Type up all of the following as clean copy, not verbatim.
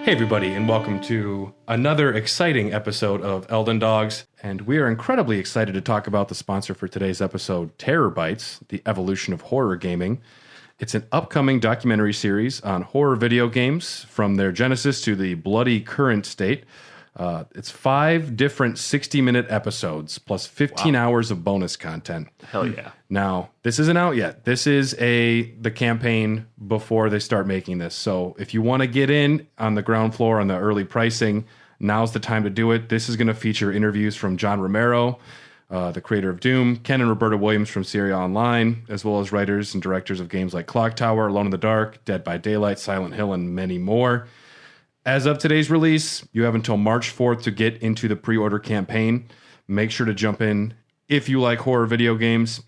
Hey everybody, and welcome to another exciting episode of Elden Dogs. And we are incredibly excited to talk about the sponsor for today's episode, Terror Bites, the evolution of horror gaming. It's an upcoming documentary series on horror video games from their genesis to the bloody current state. It's 5 different 60-minute episodes plus 15 hours of bonus content. Hell yeah. Now, this isn't out yet. This is the campaign before they start making this. So if you want to get in on the ground floor on the early pricing, now's the time to do it. This is going to feature interviews from John Romero, the creator of Doom, Ken and Roberta Williams from Syria Online, as well as writers and directors of games like Clock Tower, Alone in the Dark, Dead by Daylight, Silent Hill, and many more. As of today's release, you have until March 4th to get into the pre-order campaign. Make sure to jump in if you like horror video games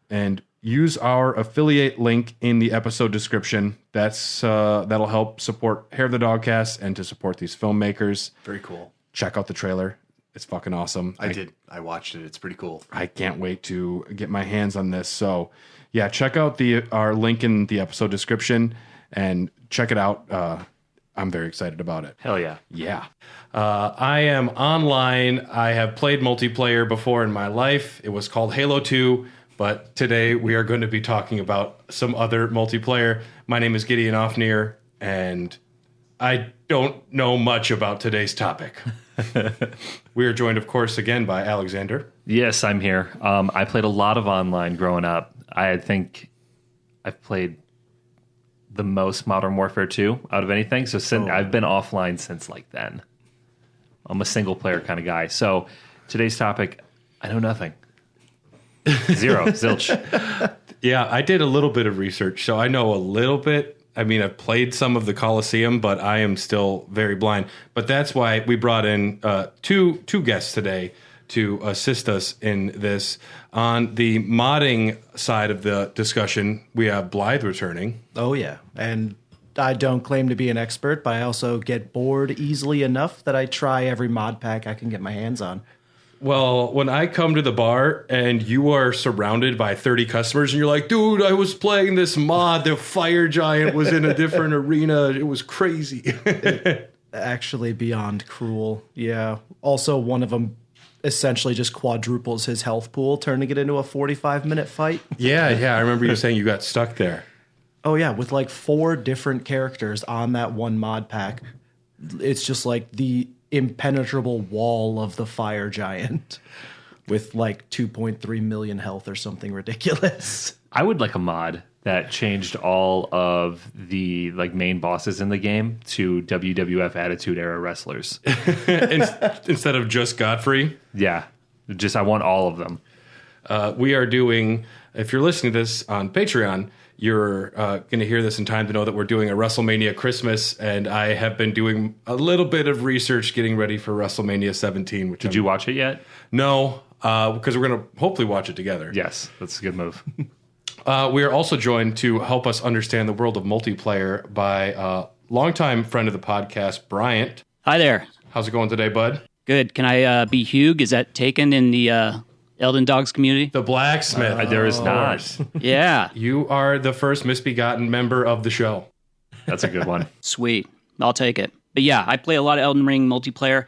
and use our affiliate link in the episode description. That'll help support Hair of the Dogcast and to support these filmmakers. Very cool. Check out the trailer. It's fucking awesome. I did. I watched it. It's pretty cool. I can't wait to get my hands on this. So, yeah, check out our link in the episode description and check it out. I'm very excited about it. Hell yeah. Yeah. I am online. I have played multiplayer before in my life. It was called Halo 2, but today we are going to be talking about some other multiplayer. My name is Gideon Offneer, and I don't know much about today's topic. We are joined, of course, again by Alexander. Yes, I'm here. I played a lot of online growing up. I think I've played the most Modern Warfare 2 out of anything. So I've been offline since like then. I'm a single player kind of guy. So today's topic, I know nothing. Zero. Zilch. Yeah, I did a little bit of research, so I know a little bit. I mean, I've played some of the Coliseum, but I am still very blind. But that's why we brought in two guests today to assist us in this. On the modding side of the discussion, we have Blythe returning. Oh, yeah. And I don't claim to be an expert, but I also get bored easily enough that I try every mod pack I can get my hands on. Well, when I come to the bar and you are surrounded by 30 customers and you're like, dude, I was playing this mod. The fire giant was in a different arena. It was crazy. Actually, beyond cruel. Yeah. Also, one of them essentially just quadruples his health pool, turning it into a 45-minute fight. Yeah. I remember you saying you got stuck there. Oh, yeah. With like 4 different characters on that one mod pack. It's just like the impenetrable wall of the fire giant with like 2.3 million health or something ridiculous. I would like a mod that changed all of the like main bosses in the game to WWF Attitude Era wrestlers. Instead of just Godfrey? Yeah. I want all of them. We are doing, if you're listening to this on Patreon, you're going to hear this in time to know that we're doing a WrestleMania Christmas, and I have been doing a little bit of research getting ready for WrestleMania 17. Did you watch it yet? No, because we're going to hopefully watch it together. Yes, that's a good move. We are also joined to help us understand the world of multiplayer by a longtime friend of the podcast, Bryant. Hi there. How's it going today, bud? Good. Can I be Hugh? Is that taken in the Elden Dogs community? The blacksmith. There is not. Yeah. You are the first misbegotten member of the show. That's a good one. Sweet. I'll take it. But yeah, I play a lot of Elden Ring multiplayer.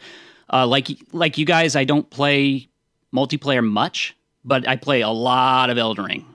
Like you guys, I don't play multiplayer much, but I play a lot of Elden Ring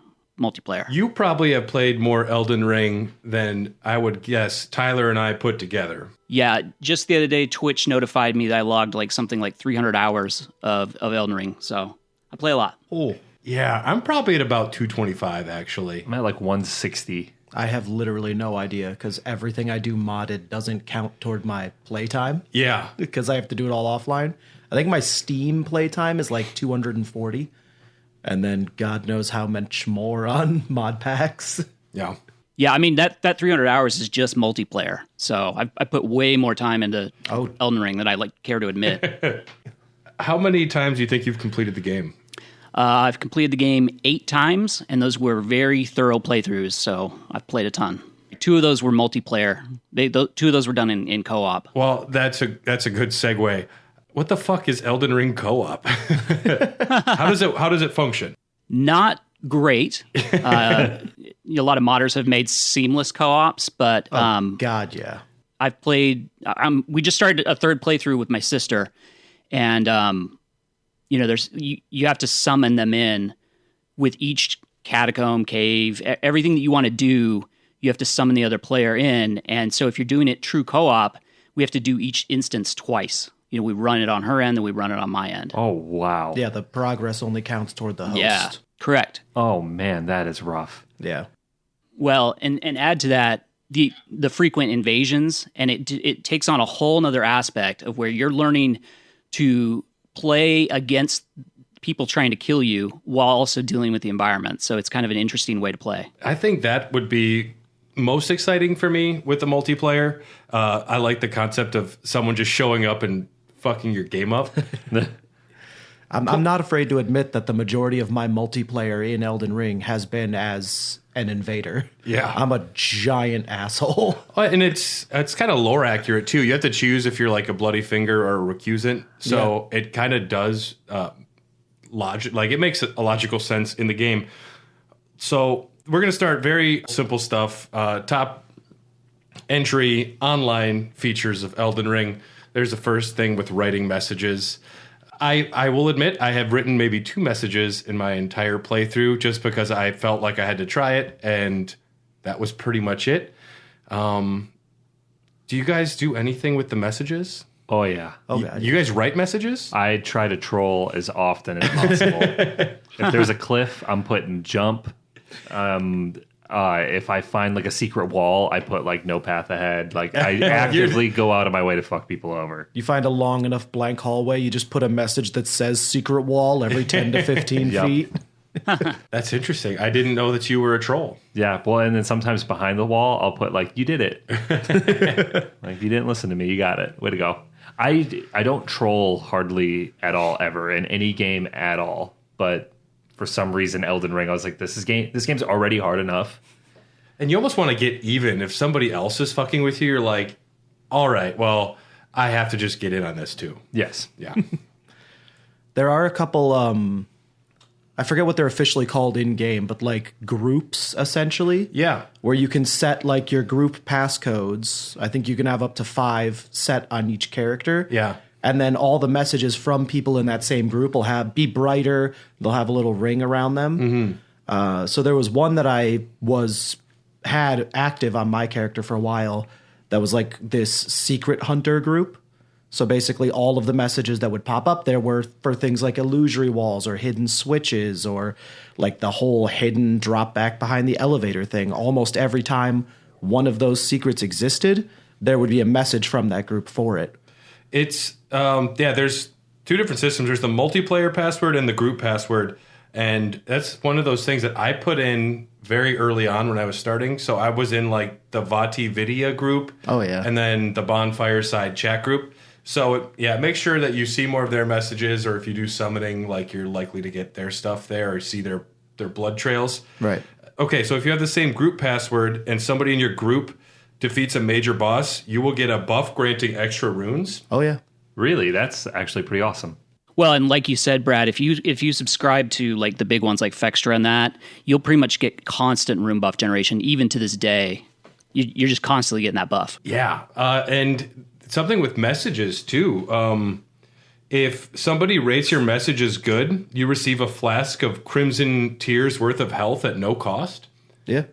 multiplayer. You probably have played more Elden Ring than I would guess Tyler and I put together. Yeah, just the other day, Twitch notified me that I logged something like 300 hours of Elden Ring, so I play a lot. Oh, yeah, I'm probably at about 225, actually. I'm at like 160. I have literally no idea because everything I do modded doesn't count toward my playtime. Yeah. Because I have to do it all offline. I think my Steam playtime is like 240. And then God knows how much more on mod packs. Yeah. Yeah, I mean, that 300 hours is just multiplayer. So I put way more time into Elden Ring than I care to admit. How many times do you think you've completed the game? I've completed the game 8 times, and those were very thorough playthroughs, so I've played a ton. 2 of those were multiplayer. 2 of those were done in co-op. Well, that's a good segue. What the fuck is Elden Ring co-op? How does it function? Not great. A lot of modders have made seamless co-ops, but God, yeah. I've played. We just started a third playthrough with my sister, and there's you have to summon them in with each catacomb, cave, everything that you want to do. You have to summon the other player in, and so if you're doing it true co-op, we have to do each instance twice. We run it on her end, then we run it on my end. Oh, wow. Yeah, the progress only counts toward the host. Yeah, correct. Oh, man, that is rough. Yeah. Well, and add to that the frequent invasions, and it takes on a whole nother aspect of where you're learning to play against people trying to kill you while also dealing with the environment. So it's kind of an interesting way to play. I think that would be most exciting for me with the multiplayer. I like the concept of someone just showing up and fucking your game up. I'm not afraid to admit that the majority of my multiplayer in Elden Ring has been as an invader. Yeah. I'm a giant asshole. And it's kind of lore accurate too. You have to choose if you're like a bloody finger or a recusant. So it kind of does logic, like it makes a logical sense in the game. So we're going to start very simple stuff. Top entry online features of Elden Ring. There's the first thing with writing messages. I will admit I have written maybe 2 messages in my entire playthrough just because I felt like I had to try it, and that was pretty much it. Do you guys do anything with the messages? Oh, yeah. You guys write messages? I try to troll as often as possible. If there's a cliff, I'm putting jump. If I find like a secret wall, I put like no path ahead. Like I actively go out of my way to fuck people over. You find a long enough blank hallway, you just put a message that says secret wall every 10 to 15 feet. That's interesting. I didn't know that you were a troll. Yeah, well, and then sometimes behind the wall, I'll put like, you did it. Like, you didn't listen to me. You got it. Way to go. I don't troll hardly at all ever in any game at all. But for some reason, Elden Ring, I was like, this game's already hard enough. And you almost want to get even. If somebody else is fucking with you, you're like, all right, well, I have to just get in on this too. Yes. Yeah. There are a couple, I forget what they're officially called in game, but like groups essentially. Yeah. Where you can set like your group passcodes. I think you can have up to 5 set on each character. Yeah. And then all the messages from people in that same group will be brighter. They'll have a little ring around them. Mm-hmm. So there was one that I had active on my character for a while that was like this secret hunter group. So basically all of the messages that would pop up there were for things like illusory walls or hidden switches or like the whole hidden drop back behind the elevator thing. Almost every time one of those secrets existed, there would be a message from that group for it. It's, there's 2 different systems. There's the multiplayer password and the group password. And that's one of those things that I put in very early on when I was starting. So I was in like the Vati Vidya group. Oh, yeah. And then the Bonfire Side chat group. So, make sure that you see more of their messages, or if you do summoning, like you're likely to get their stuff there or see their blood trails. Right. Okay, so if you have the same group password and somebody in your group defeats a major boss, you will get a buff granting extra runes. Oh, yeah. Really? That's actually pretty awesome. Well, and like you said, Brad, if you subscribe to like the big ones like Fextra and that, you'll pretty much get constant rune buff generation, even to this day. You're just constantly getting that buff. Yeah, and something with messages too. If somebody rates your messages good, you receive a flask of Crimson Tears worth of health at no cost. Yeah.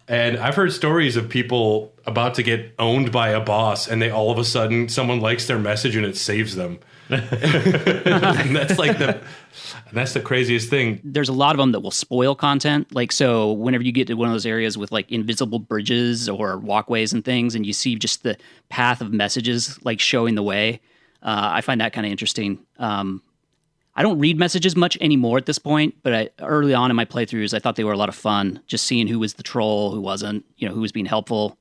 And I've heard stories of people about to get owned by a boss, and they all of a sudden someone likes their message and it saves them. And that's the craziest thing. There's a lot of them that will spoil content. Like, so whenever you get to one of those areas with like invisible bridges or walkways and things, and you see just the path of messages like showing the way, I find that kind of interesting. I don't read messages much anymore at this point, but early on in my playthroughs, I thought they were a lot of fun. Just seeing who was the troll, who wasn't, who was being helpful.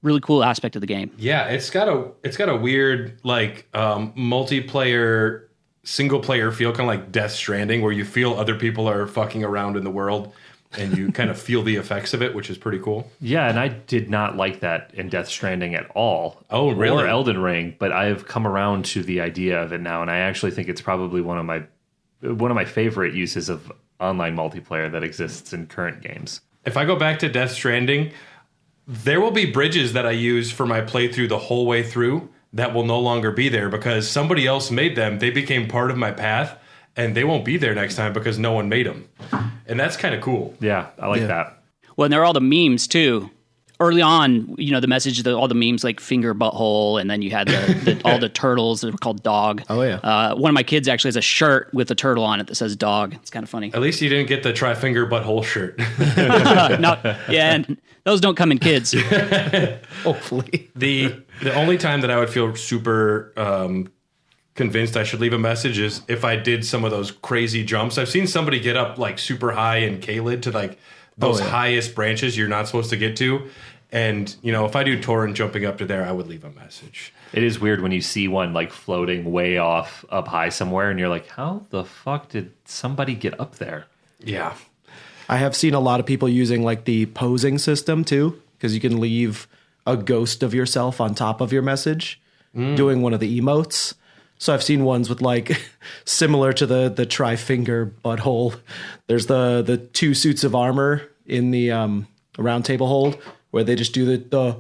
Really cool aspect of the game. Yeah, it's got a weird like multiplayer, single player feel, kind of like Death Stranding, where you feel other people are fucking around in the world, and you kind of feel the effects of it, which is pretty cool. Yeah, and I did not like that in Death Stranding at all. Oh, really? Or Elden Ring, but I've come around to the idea of it now, and I actually think it's probably one of my favorite uses of online multiplayer that exists in current games. If I go back to Death Stranding, there will be bridges that I use for my playthrough the whole way through that will no longer be there because somebody else made them. They became part of my path, and they won't be there next time because no one made them. And that's kind of cool. Yeah, I like that. Well, and there are all the memes too. Early on, the message, all the memes like finger butthole, and then you had all the turtles that were called dog. Oh, yeah. One of my kids actually has a shirt with a turtle on it that says dog. It's kind of funny. At least you didn't get the try finger butthole shirt. And those don't come in kids. Hopefully. The only time that I would feel super convinced I should leave a message is if I did some of those crazy jumps. I've seen somebody get up like super high in Kaled to like those highest branches you're not supposed to get to. And, if I do Torrent jumping up to there, I would leave a message. It is weird when you see one like floating way off up high somewhere and you're like, how the fuck did somebody get up there? Yeah. I have seen a lot of people using like the posing system too, because you can leave a ghost of yourself on top of your message doing one of the emotes. So I've seen ones with like similar to the tri-finger butthole. There's the 2 suits of armor in the round table hold where they just do the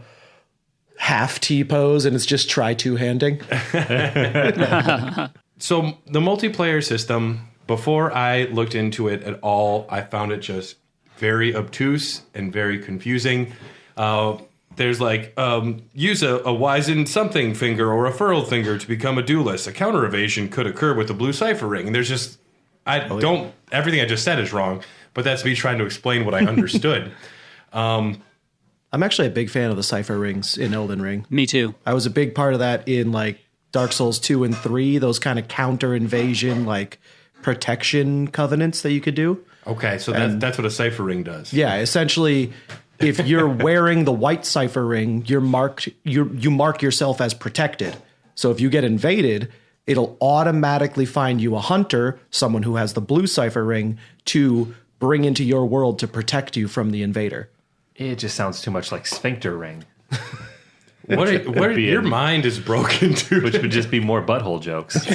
half T pose and it's just try two-handing. So the multiplayer system, before I looked into it at all, I found it just very obtuse and very confusing. There's like, use a wizened something finger or a furled finger to become a duelist. A counter evasion could occur with the blue cipher ring. And there's just, everything I just said is wrong, but that's me trying to explain what I understood. I'm actually a big fan of the cipher rings in Elden Ring. Me too. I was a big part of that in like Dark Souls 2 and 3, those kind of counter invasion, like protection covenants that you could do. Okay, so that's what a cipher ring does. Yeah, essentially, if you're wearing the white cipher ring, you mark yourself as protected. So if you get invaded, it'll automatically find you a hunter, someone who has the blue cipher ring, to bring into your world to protect you from the invader. It just sounds too much like sphincter ring. Your mind is broken, dude. Which would just be more butthole jokes.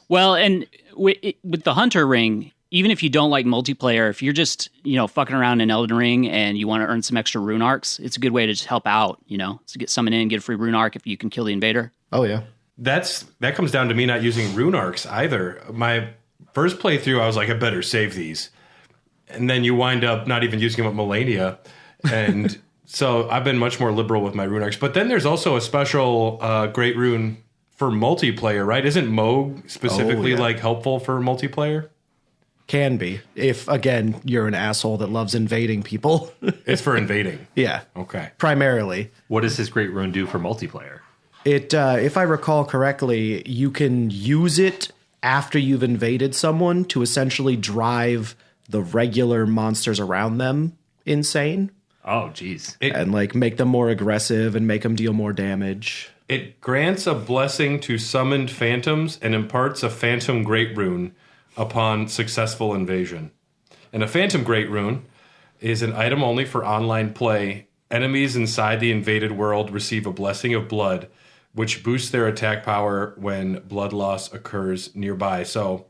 Well, and with the hunter ring, even if you don't like multiplayer, if you're just, fucking around in Elden Ring and you want to earn some extra rune arcs, it's a good way to just help out, to get someone in, get a free rune arc if you can kill the invader. Oh, yeah. That comes down to me not using rune arcs either. My first playthrough, I was like, I better save these. And then you wind up not even using them at Melania. And so I've been much more liberal with my rune arcs. But then there's also a special great rune for multiplayer, right? Isn't Moog specifically like helpful for multiplayer? Can be. If, again, you're an asshole that loves invading people. It's for invading. Yeah. Okay. Primarily. What does this great rune do for multiplayer? It, if I recall correctly, you can use it after you've invaded someone to essentially drive the regular monsters around them insane. Oh, geez. And like make them more aggressive and make them deal more damage. It grants a blessing to summoned phantoms and imparts a phantom great rune upon successful invasion. And a phantom great rune is an item only for online play. Enemies inside the invaded world receive a blessing of blood, which boosts their attack power when blood loss occurs nearby. So,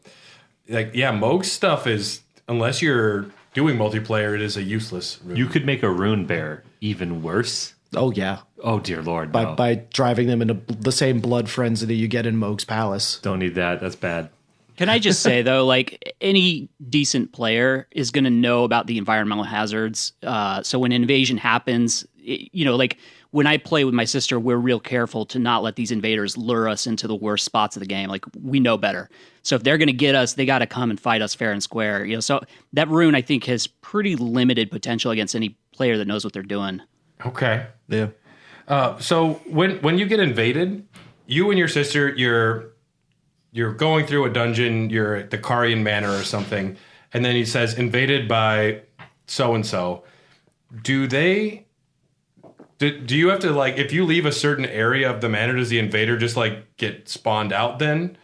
Moog stuff is, unless you're doing multiplayer, it is a useless rune. You could make a rune bear even worse. Oh, yeah. Oh, dear Lord. By driving them into the same blood frenzy that you get in Moog's Palace. Don't need that. That's bad. Can I just say, though, like any decent player is going to know about the environmental hazards. So when invasion happens, like when I play with my sister, we're real careful to not let these invaders lure us into the worst spots of the game. Like we know better. So if they're going to get us, they got to come and fight us fair and square. So that rune, I think, has pretty limited potential against any player that knows what they're doing. Okay. Yeah. So when you get invaded, you and your sister, you're going through a dungeon, you're at the Karian Manor or something, and then he says, invaded by so-and-so. Do you have to, like, if you leave a certain area of the manor, does the invader just, like, get spawned out then?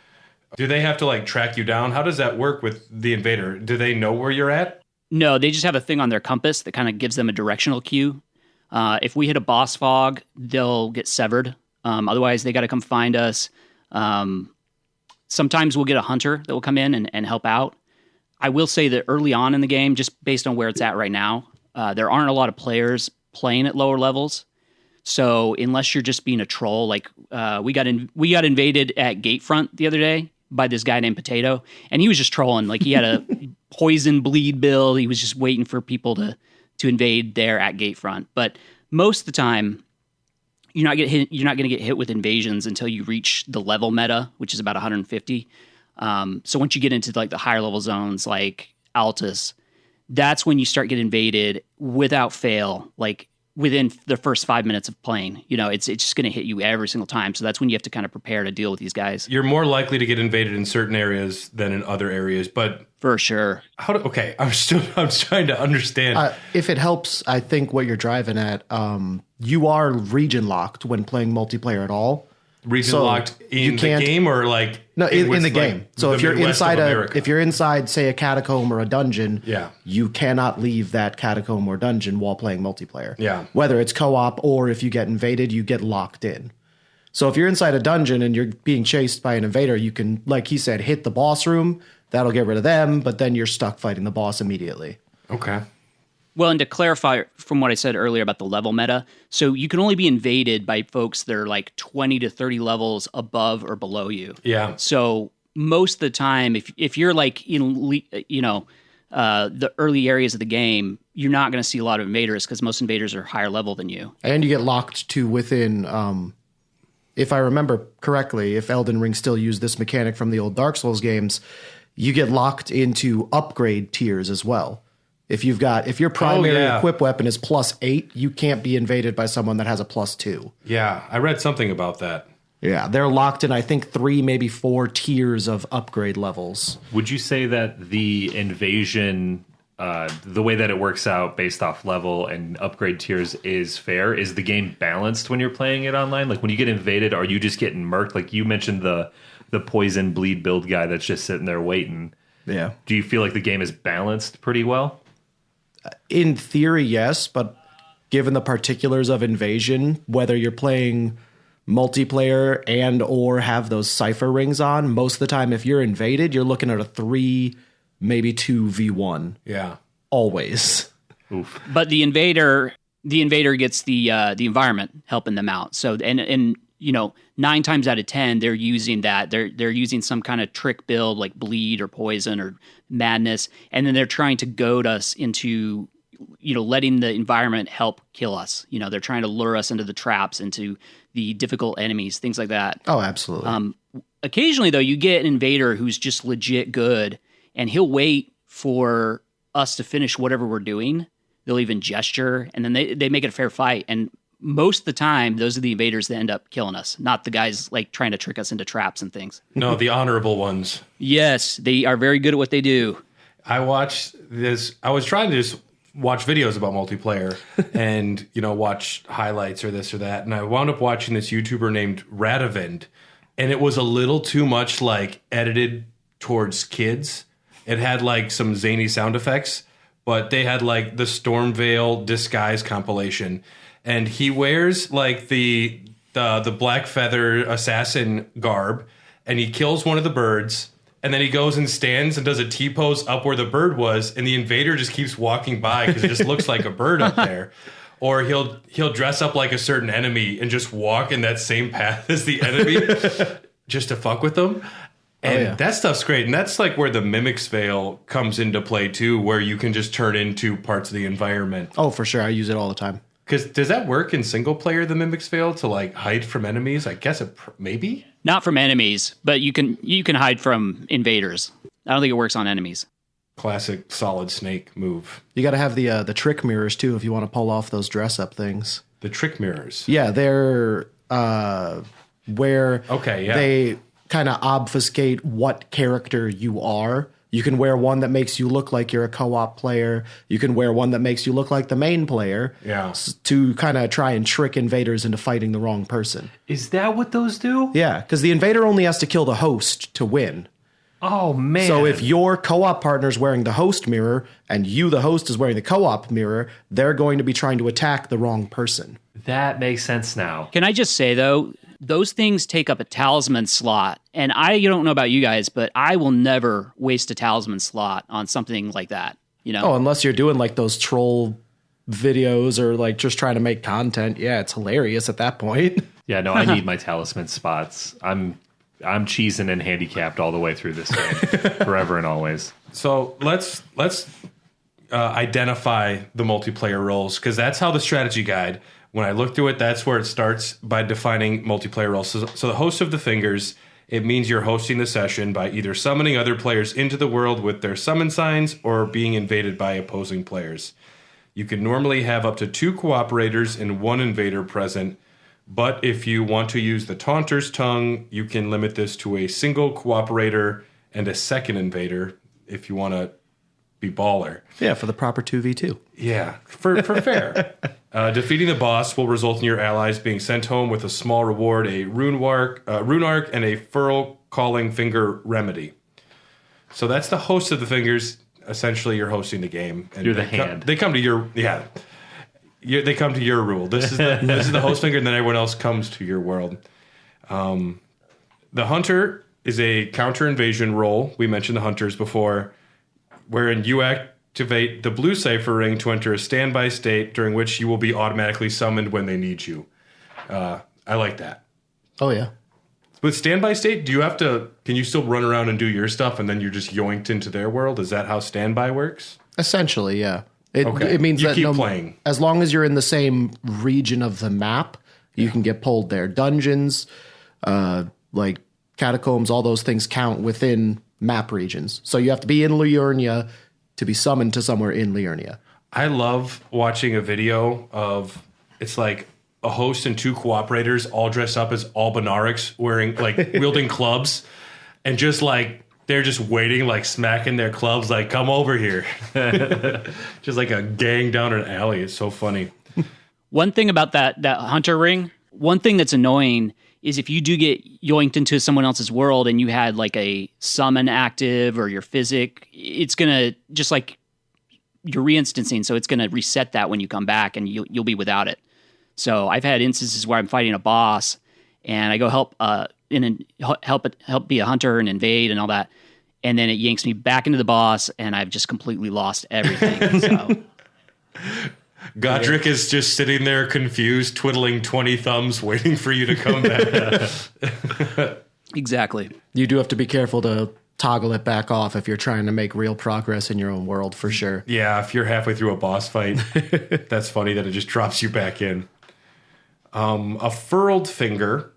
Do they have to, like, track you down? How does that work with the invader? Do they know where you're at? No, they just have a thing on their compass that kind of gives them a directional cue. If we hit a boss fog, they'll get severed. Otherwise, they got to come find us. Sometimes we'll get a hunter that will come in and help out. I will say that early on in the game, just based on where it's at right now, there aren't a lot of players playing at lower levels. So unless you're just being a troll, like we got invaded at Gatefront the other day by this guy named Potato, and he was just trolling. Like he had a poison bleed build. He was just waiting for people to invade there at Gatefront. But most of the time, you're not going to get hit with invasions until you reach the level meta, which is about 150. So once you get into like the higher level zones, like Altus, that's when you start getting invaded without fail. Like within the first 5 minutes of playing, it's just going to hit you every single time. So that's when you have to kind of prepare to deal with these guys. You're more likely to get invaded in certain areas than in other areas, but for sure. I'm trying to understand. If it helps, I think what you're driving at, you are region locked when playing multiplayer at all. Region locked in the game or like in the game. Like so if you're if you're inside, say, a catacomb or a dungeon, yeah, you cannot leave that catacomb or dungeon while playing multiplayer. Yeah. Whether it's co-op or if you get invaded, you get locked in. So if you're inside a dungeon and you're being chased by an invader, you can, like he said, hit the boss room. That'll get rid of them, but then you're stuck fighting the boss immediately. Okay. Well, and to clarify from what I said earlier about the level meta, so you can only be invaded by folks that are like 20 to 30 levels above or below you. Yeah. So most of the time, if you're like in the early areas of the game, you're not going to see a lot of invaders because most invaders are higher level than you. And you get locked to within, if I remember correctly, if Elden Ring still used this mechanic from the old Dark Souls games, you get locked into upgrade tiers as well. If your primary equip weapon is +8, you can't be invaded by someone that has a +2. Yeah, I read something about that. Yeah, they're locked in, I think, 3, maybe 4 tiers of upgrade levels. Would you say that the invasion, the way that it works out based off level and upgrade tiers is fair? Is the game balanced when you're playing it online? Like when you get invaded, are you just getting murked? Like you mentioned the poison bleed build guy that's just sitting there waiting. Yeah. Do you feel like the game is balanced pretty well? In theory, yes, but given the particulars of invasion, whether you're playing multiplayer and or have those cipher rings on, most of the time if you're invaded, you're looking at a 3, maybe 2v1. Yeah. Always. Oof. But the invader gets the environment helping them out. So and 9 times out of 10 they're using that. They're using some kind of trick build like bleed or poison or madness, and then they're trying to goad us into letting the environment help kill us. They're trying to lure us into the traps, into the difficult enemies, things like that. Oh, absolutely. Occasionally though, you get an invader who's just legit good, and he'll wait for us to finish whatever we're doing. They'll even gesture, and then they make it a fair fight. And most of the time, those are the invaders that end up killing us, not the guys like trying to trick us into traps and things. No, the honorable ones. Yes, they are very good at what they do. I watched this. I was trying to just watch videos about multiplayer and, watch highlights or this or that. And I wound up watching this YouTuber named Radivend. And it was a little too much like edited towards kids. It had like some zany sound effects, but they had like the Stormveil disguise compilation. And he wears like the black feather assassin garb, and he kills one of the birds, and then he goes and stands and does a T-pose up where the bird was, and the invader just keeps walking by because it just looks like a bird up there. Or he'll dress up like a certain enemy and just walk in that same path as the enemy just to fuck with them. And that stuff's great. And that's like where the Mimic's Veil comes into play too, where you can just turn into parts of the environment. Oh, for sure. I use it all the time. Because does that work in single player, the Mimic's Veil, to like hide from enemies? I guess it maybe. Not from enemies, but you can hide from invaders. I don't think it works on enemies. Classic Solid Snake move. You got to have the trick mirrors too if you want to pull off those dress up things. The trick mirrors. Yeah, they're where they kind of obfuscate what character you are. You can wear one that makes you look like you're a co-op player. You can wear one that makes you look like the main player. Yeah. To kind of try and trick invaders into fighting the wrong person. Is that what those do? Yeah, because the invader only has to kill the host to win. Oh, man. So if your co-op partner's wearing the host mirror and you, the host, is wearing the co-op mirror, they're going to be trying to attack the wrong person. That makes sense now. Can I just say, though, those things take up a talisman slot. And I don't know about you guys, but I will never waste a talisman slot on something like that. Oh, unless you're doing like those troll videos or like just trying to make content, yeah, it's hilarious at that point. Yeah, no, I need my talisman spots. I'm cheesing and handicapped all the way through this game, forever and always. So let's identify the multiplayer roles, because that's how the strategy guide, when I look through it, that's where it starts, by defining multiplayer roles. So the host of the fingers, it means you're hosting the session by either summoning other players into the world with their summon signs or being invaded by opposing players. You can normally have up to 2 cooperators and 1 invader present, but if you want to use the Taunter's Tongue, you can limit this to a single cooperator and a second invader if you want to be baller. Yeah, for the proper 2v2. Yeah, for fair. Defeating the boss will result in your allies being sent home with a small reward, a rune arc, and a furl calling finger remedy. So that's the host of the fingers. Essentially, you're hosting the game. And you're the hand. They come to your they come to your rule. This is the host finger, and then everyone else comes to your world. The hunter is a counter invasion role. We mentioned the hunters before, wherein you activate the blue cipher ring to enter a standby state, during which you will be automatically summoned when they need you. I like that. Oh, yeah. With standby state, can you still run around and do your stuff and then you're just yoinked into their world? Is that how standby works? Essentially, yeah. Okay. It means you that keep playing. As long as you're in the same region of the map, you can get pulled there. Dungeons, like catacombs, all those things count within map regions. So you have to be in Liurnia to be summoned to somewhere in Liurnia. I love watching a video of, it's like a host and 2 cooperators all dressed up as Albinarics, wearing wielding clubs, and just like they're just waiting, like smacking their clubs, like, come over here. Just like a gang down an alley. It's so funny. One thing about that hunter ring, one thing that's annoying is if you do get yoinked into someone else's world and you had like a summon active or your physic, it's going to, just like you're reinstancing, so it's going to reset that when you come back and you'll be without it. So I've had instances where I'm fighting a boss and I go help be a hunter and invade and all that, and then it yanks me back into the boss and I've just completely lost everything. So Godric is just sitting there confused, twiddling 20 thumbs, waiting for you to come back. Exactly. You do have to be careful to toggle it back off if you're trying to make real progress in your own world, for sure. Yeah, if you're halfway through a boss fight, that's funny that it just drops you back in. A furled finger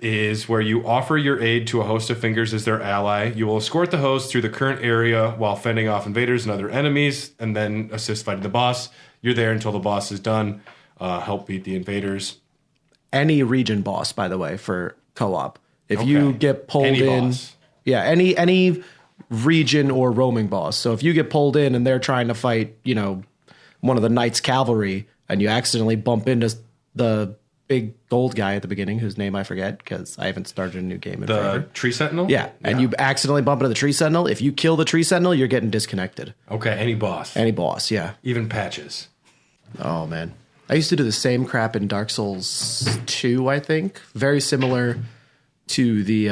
is where you offer your aid to a host of fingers as their ally. You will escort the host through the current area while fending off invaders and other enemies, and then assist fighting the boss. You're there until the boss is done. Help beat the invaders. Any region boss, by the way, for co-op. If you get pulled in... Boss. Yeah, any region or roaming boss. So if you get pulled in and they're trying to fight, one of the Knights Cavalry, and you accidentally bump into the big gold guy at the beginning, whose name I forget because I haven't started a new game in forever. The Tree Sentinel? Yeah, and you accidentally bump into the Tree Sentinel. If you kill the Tree Sentinel, you're getting disconnected. Okay, any boss. Any boss, yeah. Even patches. Oh, man. I used to do the same crap in Dark Souls 2, I think. Very similar to the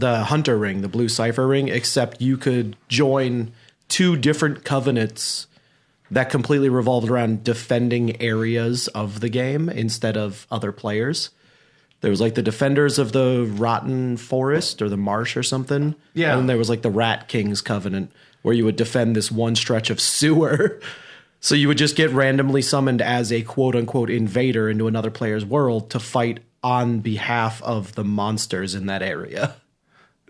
Hunter Ring, the Blue Cipher Ring, except you could join 2 different covenants that completely revolved around defending areas of the game instead of other players. There was like the Defenders of the Rotten Forest or the Marsh or something. Yeah. And then there was like the Rat King's Covenant, where you would defend this one stretch of sewer. So you would just get randomly summoned as a quote-unquote invader into another player's world to fight on behalf of the monsters in that area.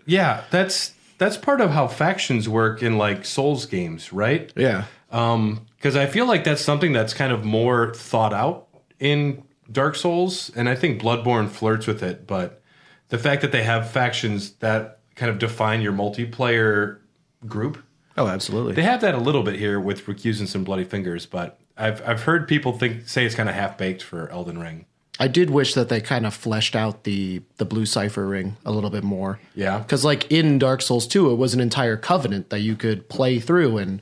Yeah, that's part of how factions work in like Souls games, right? Yeah. Because I feel like that's something that's kind of more thought out in Dark Souls, and I think Bloodborne flirts with it, but the fact that they have factions that kind of define your multiplayer group. Oh, absolutely. They have that a little bit here with Recusants and Bloody Fingers, but I've heard people say it's kind of half-baked for Elden Ring. I did wish that they kind of fleshed out the Blue Cipher Ring a little bit more. Yeah. Because like in Dark Souls 2, it was an entire covenant that you could play through and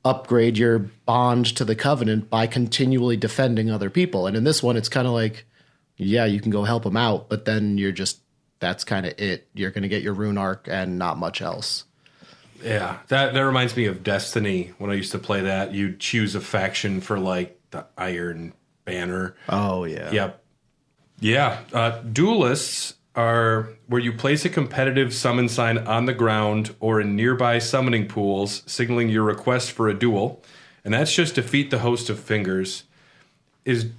upgrade your bond to the covenant by continually defending other people. And in this one, it's kind of like, yeah, you can go help them out, but then that's kind of it. You're going to get your rune arc and not much else. Yeah, that reminds me of Destiny. When I used to play that, you'd choose a faction for like the Iron Banner. Oh, yeah. Yep. Yeah. Duelists are where you place a competitive summon sign on the ground or in nearby summoning pools, signaling your request for a duel. And that's just defeat the host of fingers.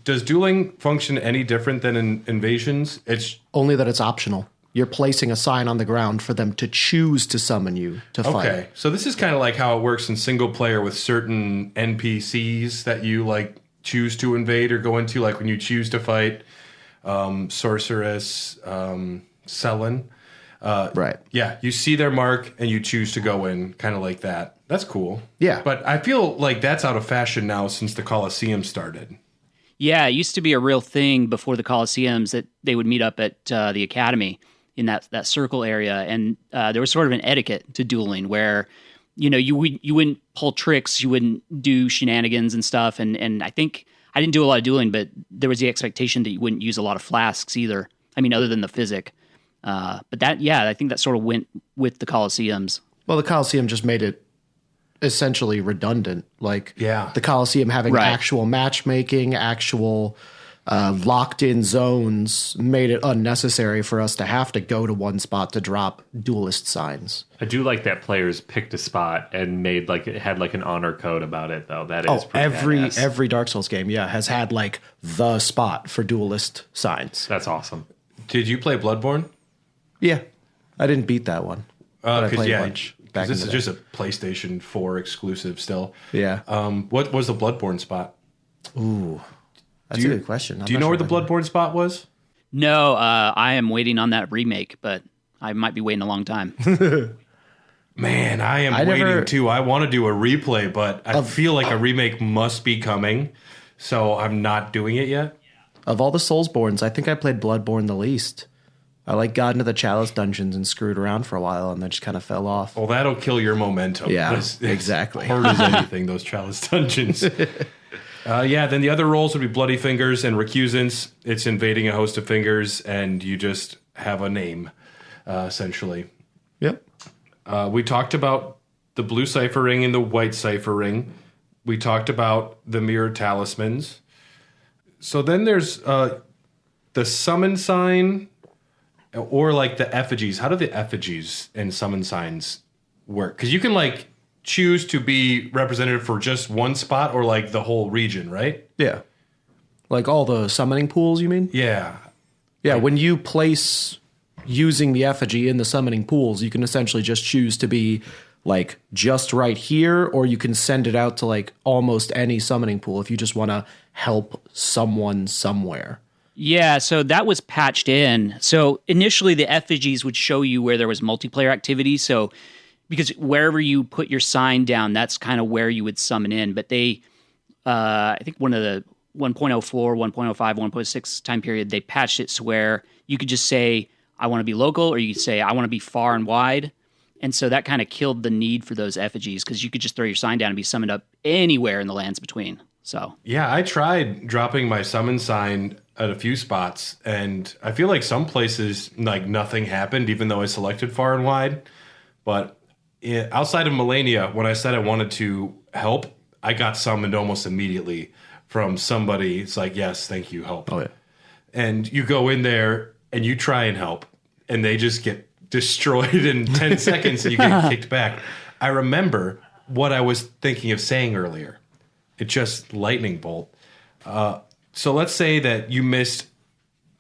Does dueling function any different than in invasions? It's Only that it's optional. You're placing a sign on the ground for them to choose to summon you to fight. okay. So this is kind of like how it works in single player with certain NPCs that you like choose to invade or go into, like when you choose to fight Sorceress, Sellen. Right. Yeah, you see their mark and you choose to go in, kind of like that. That's cool. Yeah. But I feel like that's out of fashion now since the Colosseum started. Yeah, it used to be a real thing before the Colosseums that they would meet up at the Academy in that circle area, and there was sort of an etiquette to dueling where, you know, you wouldn't pull tricks, you wouldn't do shenanigans and stuff, and I think I didn't do a lot of dueling, but there was the expectation that you wouldn't use a lot of flasks either. I mean, other than the physic. But that, yeah, I think that sort of went with the Colosseums. Well, the Colosseum just made it essentially redundant. Like, Yeah. the Colosseum having Right. actual matchmaking, actual locked-in zones made it unnecessary for us to have to go to one spot to drop duelist signs. I do like that players picked a spot and made like it had like an honor code about it though. That is Oh, pretty badass. every Dark Souls game, yeah, has had like the spot for duelist signs. That's awesome. Did you play Bloodborne? Yeah, I didn't beat that one. But I Because played a bunch back this in is the just a PlayStation 4 exclusive still. Yeah. What was the Bloodborne spot? That's a good question. Do you know where the Bloodborne spot was? No, I am waiting on that remake, but I might be waiting a long time. Man, I am I waiting never- too. I want to do a replay, but I feel like a remake must be coming, so I'm not doing it yet. Of all the Soulsborns, I think I played Bloodborne the least. I like got into the Chalice dungeons and screwed around for a while and then just kind of fell off. Well, that'll kill your momentum. Yeah, It's exactly. hard as anything, those Chalice dungeons. Yeah, then the other roles would be Bloody Fingers and Recusants. It's invading a host of fingers, and you just have a name, essentially. Yep. We talked about the blue cipher ring and the white cipher ring. We talked about the mirror talismans. So then there's the summon sign, or like the effigies. How do the effigies and summon signs work? Because you can like choose to be representative for just one spot or like the whole region, right? Yeah. Like all the summoning pools, you mean? Yeah. Yeah, when you place using the effigy in the summoning pools, you can essentially just choose to be like just right here, or you can send it out to like almost any summoning pool if you just want to help someone somewhere. Yeah, so that was patched in. So initially, the effigies would show you where there was multiplayer activity. So because wherever you put your sign down, that's kind of where you would summon in. But they, I think one of the 1.04, 1.05, 1.6 time period, they patched it to where you could just say, I want to be local, or you could say, I want to be far and wide. And so that kind of killed the need for those effigies because you could just throw your sign down and be summoned up anywhere in the lands between. So Yeah, I tried dropping my summon sign at a few spots, and I feel like some places like nothing happened, even though I selected far and wide. But outside of Melania, when I said I wanted to help, I got summoned almost immediately from somebody. It's like, yes, thank you, help. Oh, yeah. And you go in there and you try and help, and they just get destroyed in 10 seconds and you get kicked back. I remember what I was thinking of saying earlier. It just lightning bolt. So let's say that you missed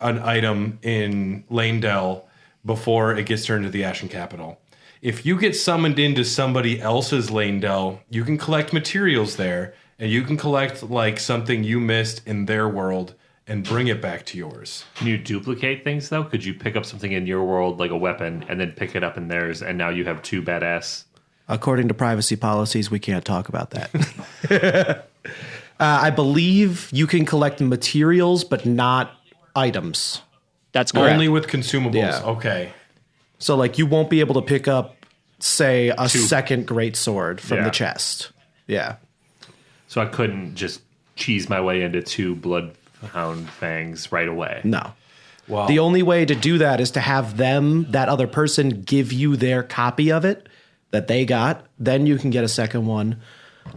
an item in Lanedell before it gets turned to the Ashen Capital. If you get summoned into somebody else's Lanedell, you can collect materials there, and you can collect like something you missed in their world and bring it back to yours. Can you duplicate things though? Could you pick up something in your world like a weapon and then pick it up in theirs, and now you have two badass? According to privacy policies, we can't talk about that. I believe you can collect materials, but not items. that's correct. Only with consumables. Yeah. Okay. So, like, you won't be able to pick up, say, a second great sword from Yeah. the chest. Yeah. So I couldn't just cheese my way into two bloodhound fangs right away. No. Well, The only way to do that is to have them, that other person, give you their copy of it. that they got, then you can get a second one.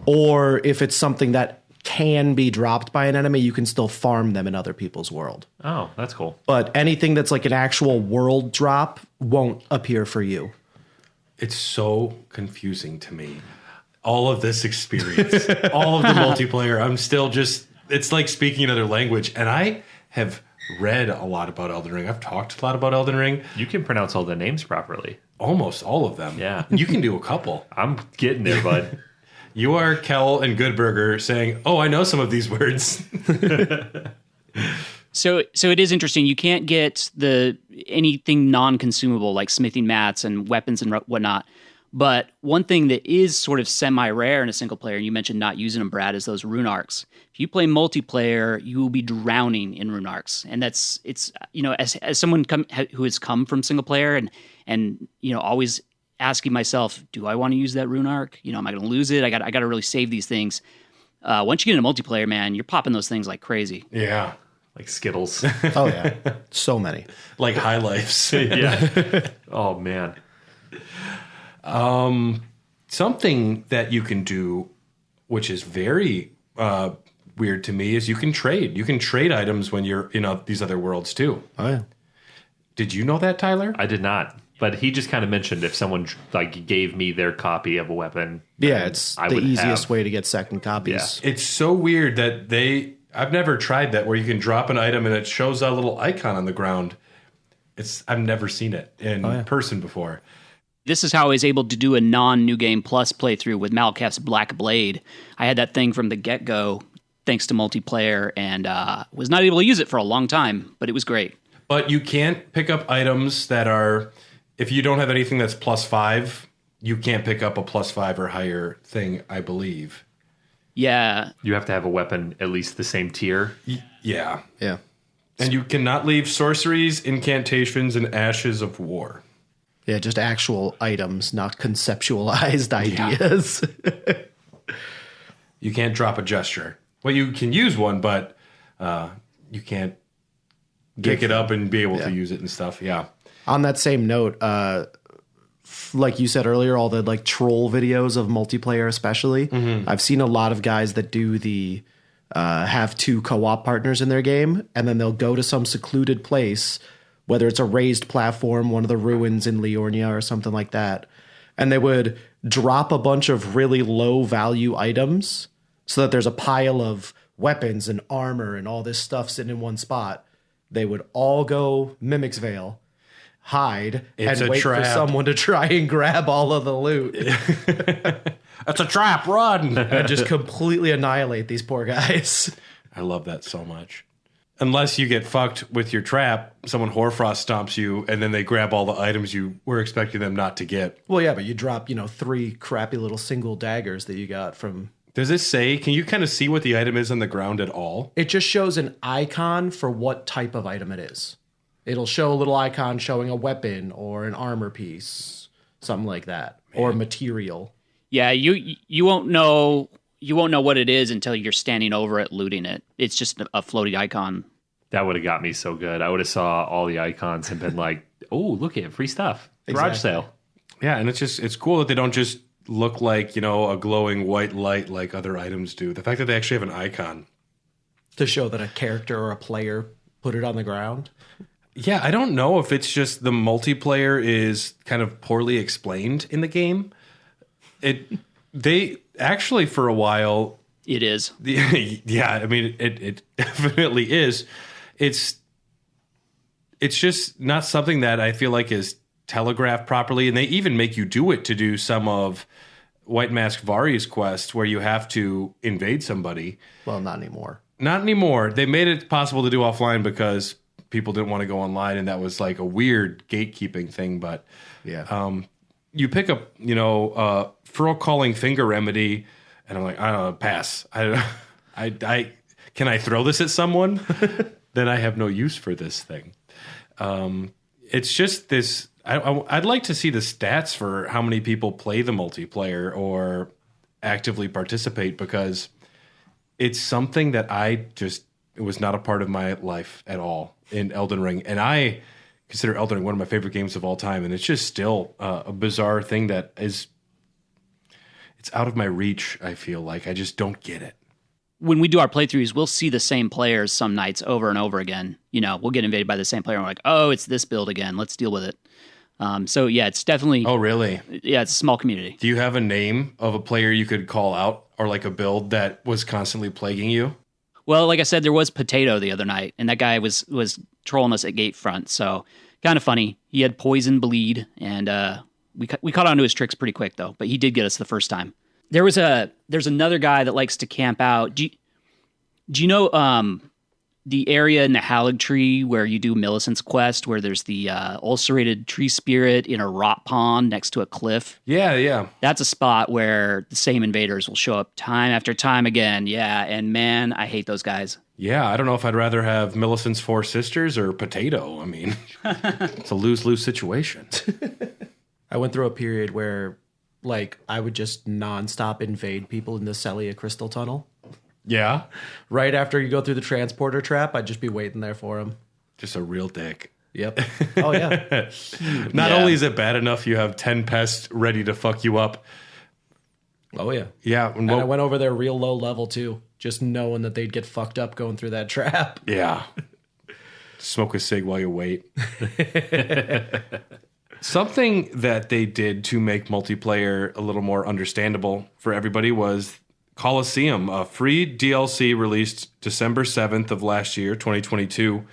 Or if it's something that can be dropped by an enemy, you can still farm them in other people's world. Oh, that's cool. But anything that's like an actual world drop won't appear for you. It's so confusing to me. All of this experience, all of the multiplayer, I'm still just, it's like speaking another language. And I have read a lot about Elden Ring. I've talked a lot about Elden Ring. You can pronounce all the names properly. Almost all of them. Yeah. You can do a couple. I'm getting there, bud. You are Kel and Goodburger saying, oh, I know some of these words. So it is interesting. You can't get anything non-consumable like smithing mats and weapons and whatnot. But one thing that is sort of semi-rare in a single player, and you mentioned not using them, Brad, is those rune arcs. If you play multiplayer, you will be drowning in rune arcs, and it's as someone who has come from single player and always asking myself, do I want to use that rune arc? Am I going to lose it? I got to really save these things. Once you get into multiplayer, man, you're popping those things like crazy. Yeah. Like Skittles. Oh, yeah. So many. Like High Lifes. Yeah. Oh, man. Something that you can do, which is very weird to me, is you can trade. You can trade items when you're in these other worlds, too. Oh, yeah. Did you know that, Tyler? I did not. But he just kind of mentioned if someone gave me their copy of a weapon. Yeah, it's the easiest way to get second copies. Yeah. It's so weird that I've never tried that where you can drop an item and it shows a little icon on the ground. I've never seen it in person before. This is how I was able to do a non-New Game Plus playthrough with Malekith's Black Blade. I had that thing from the get-go thanks to multiplayer and was not able to use it for a long time, but it was great. But you can't pick up items that are... If you don't have anything that's +5, you can't pick up a +5 or higher thing, I believe. Yeah. You have to have a weapon at least the same tier. Yeah. Yeah. And you cannot leave sorceries, incantations, and ashes of war. Yeah, just actual items, not conceptualized ideas. You can't drop a gesture. Well, you can use one, but you can't pick it up and be able to use it and stuff. Yeah. On that same note, like you said earlier, all the troll videos of multiplayer especially, I've seen a lot of guys that do the have two co-op partners in their game, and then they'll go to some secluded place, whether it's a raised platform, one of the ruins in Liornia or something like that, and they would drop a bunch of really low value items so that there's a pile of weapons and armor and all this stuff sitting in one spot. They would all go Mimic's Veil, hide, and wait for someone to try and grab all of the loot. That's a trap, run! And just completely annihilate these poor guys. I love that so much. Unless you get fucked with your trap, someone Horfrost stomps you, and then they grab all the items you were expecting them not to get. Well, yeah, but you drop, 3 crappy little single daggers that you got from... Does this say, can you kind of see what the item is on the ground at all? It just shows an icon for what type of item it is. It'll show a little icon showing a weapon or an armor piece, something like that, or material. Yeah, you won't know what it is until you're standing over it looting it. It's just a floaty icon. That would have got me so good. I would have saw all the icons and been like, "Oh, look at free stuff, garage sale." Yeah, and it's cool that they don't just look like a glowing white light like other items do. The fact that they actually have an icon to show that a character or a player put it on the ground. Yeah, I don't know if it's just the multiplayer is kind of poorly explained in the game. They actually for a while it is. Yeah, I mean it definitely is. It's just not something that I feel like is telegraphed properly, and they even make you do it to do some of White Mask Vari's quest where you have to invade somebody. Well, not anymore. Not anymore. They made it possible to do offline because people didn't want to go online, and that was like a weird gatekeeping thing. But yeah, you pick up, Furl Calling Finger Remedy, and I'm like, I don't know, pass. I can I throw this at someone? Then I have no use for this thing. It's just this. I'd like to see the stats for how many people play the multiplayer or actively participate, because it's something that it was not a part of my life at all in Elden Ring. And I consider Elden Ring one of my favorite games of all time. And it's just still a bizarre thing that is it's out of my reach, I feel like. I just don't get it. When we do our playthroughs, we'll see the same players some nights over and over again. You know, we'll get invaded by the same player, and we're like, oh, it's this build again. Let's deal with it. So, yeah, it's definitely... Oh, really? Yeah, it's a small community. Do you have a name of a player you could call out or like a build that was constantly plaguing you? Well, like I said, there was Potato the other night, and that guy was trolling us at gate front. So, kind of funny. He had poison bleed, and we caught on to his tricks pretty quick, though. But he did get us the first time. There's another guy that likes to camp out. Do you know the area in the Hallig tree where you do Millicent's quest, where there's the ulcerated tree spirit in a rot pond next to a cliff? Yeah. That's a spot where the same invaders will show up time after time again. Yeah, and man, I hate those guys. Yeah, I don't know if I'd rather have Millicent's four sisters or Potato. I mean, it's a lose-lose situation. I went through a period where, like, I would just nonstop invade people in the Celia Crystal Tunnel. Yeah? Right after you go through the transporter trap, I'd just be waiting there for them. Just a real dick. Yep. Oh, yeah. Not only is it bad enough you have 10 pests ready to fuck you up. Oh, yeah. Yeah. And I went over there real low level, too, just knowing that they'd get fucked up going through that trap. Yeah. Smoke a cig while you wait. Something that they did to make multiplayer a little more understandable for everybody was Colosseum, a free DLC released December 7th of last year, 2022.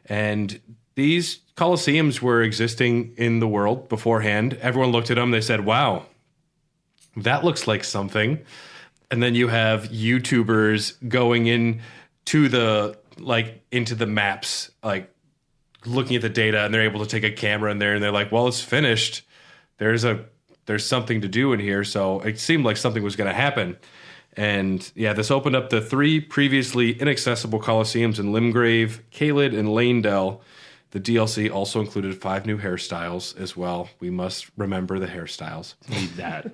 And these Colosseums were existing in the world beforehand. Everyone looked at them. They said, wow, that looks like something. And then you have YouTubers going into the maps, like looking at the data, and they're able to take a camera in there and they're like, well, it's finished. There's something to do in here. So it seemed like something was going to happen. And yeah, this opened up the 3 previously inaccessible Colosseums in Limgrave, Caelid, and Lanedell. The DLC also included 5 new hairstyles as well. We must remember the hairstyles. Need that.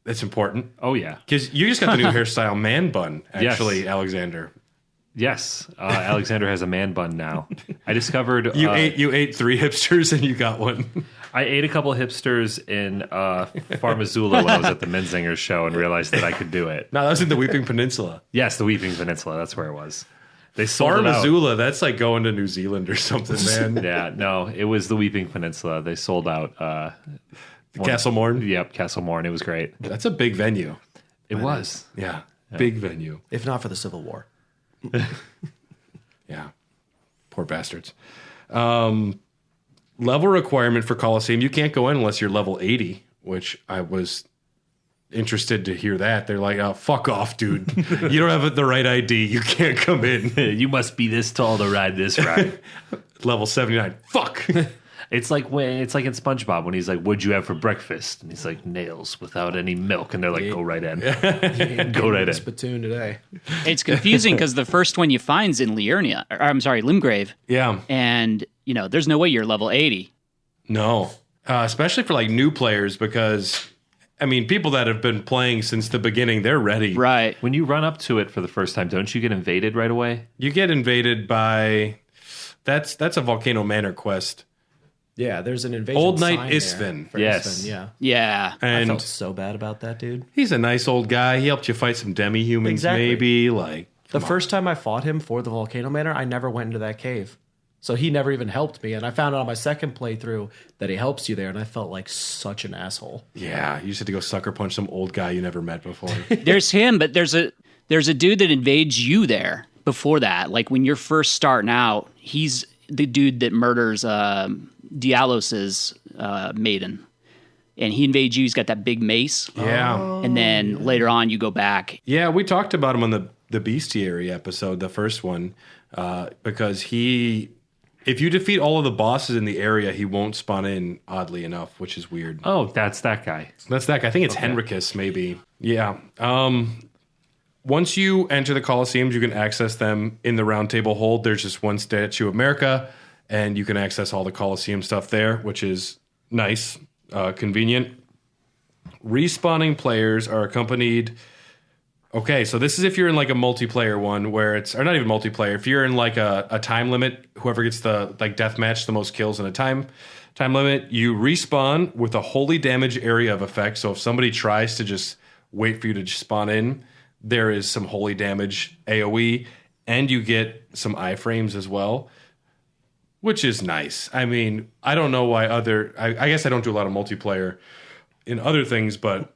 It's important. Oh, yeah. Because you just got the new hairstyle man bun, actually, Yes. Alexander. Yes. Alexander has a man bun now. I discovered... You ate 3 hipsters and you got one. I ate a couple of hipsters in Farmazula when I was at the Menzingers show and realized that I could do it. No, that was in the Weeping Peninsula. Yes, the Weeping Peninsula. That's where it was. They sold it out. Farmazula, that's like going to New Zealand or something, man. Yeah, no, it was the Weeping Peninsula. They sold out. Castle Morn? Yep, Castle Morn. It was great. That's a big venue. It was. Yeah, big venue. If not for the Civil War. Yeah, poor bastards. Level requirement for Colosseum, you can't go in unless you're level 80, which I was interested to hear that. They're like, oh, fuck off, dude. You don't have the right ID. You can't come in. You must be this tall to ride this ride. Level 79. Fuck. It's like in SpongeBob when he's like, "What'd you have for breakfast?" And he's like, "Nails without any milk." And they're like, "Go right in, go right in." Spittoon today. It's confusing because the first one you find's in Limgrave. Yeah. And, there's no way you're level 80. No. Especially for like new players because, I mean, people that have been playing since the beginning, they're ready. Right. When you run up to it for the first time, don't you get invaded right away? You get invaded by... That's a Volcano Manor quest. Yeah, there's an invasion Old Knight sign Isfin. there for Yes. Isfin, yeah. Yeah. I And felt so bad about that, dude. he's a nice old guy. He helped you fight some demi-humans, Exactly. maybe. Like The first time I fought him for the Volcano Manor, I never went into that cave. So he never even helped me. And I found out on my second playthrough that he helps you there, and I felt like such an asshole. Yeah, you just had to go sucker punch some old guy you never met before. There's him, but there's a dude that invades you there before that. Like when you're first starting out, he's the dude that murders Dialos's maiden. And he invades you. He's got that big mace. Yeah. And then later on, you go back. Yeah, we talked about him on the Bestiary episode, the first one, because if you defeat all of the bosses in the area, he won't spawn in, oddly enough, which is weird. Oh, that's that guy. That's that guy. I think it's Henricus, maybe. Yeah. Once you enter the Colosseums, you can access them in the Round Table Hold. There's just one Statue of America, and you can access all the Colosseum stuff there, which is nice, convenient. Respawning players are accompanied... Okay, so this is if you're in like a multiplayer one where it's... Or not even multiplayer. If you're in like a time limit, whoever gets the like death match, the most kills in a time, Time limit, you respawn with a holy damage area of effect. So if somebody tries to just wait for you to just spawn in, there is some holy damage AoE, and you get some iframes as well, which is nice. I mean, I don't know why I guess I don't do a lot of multiplayer in other things, but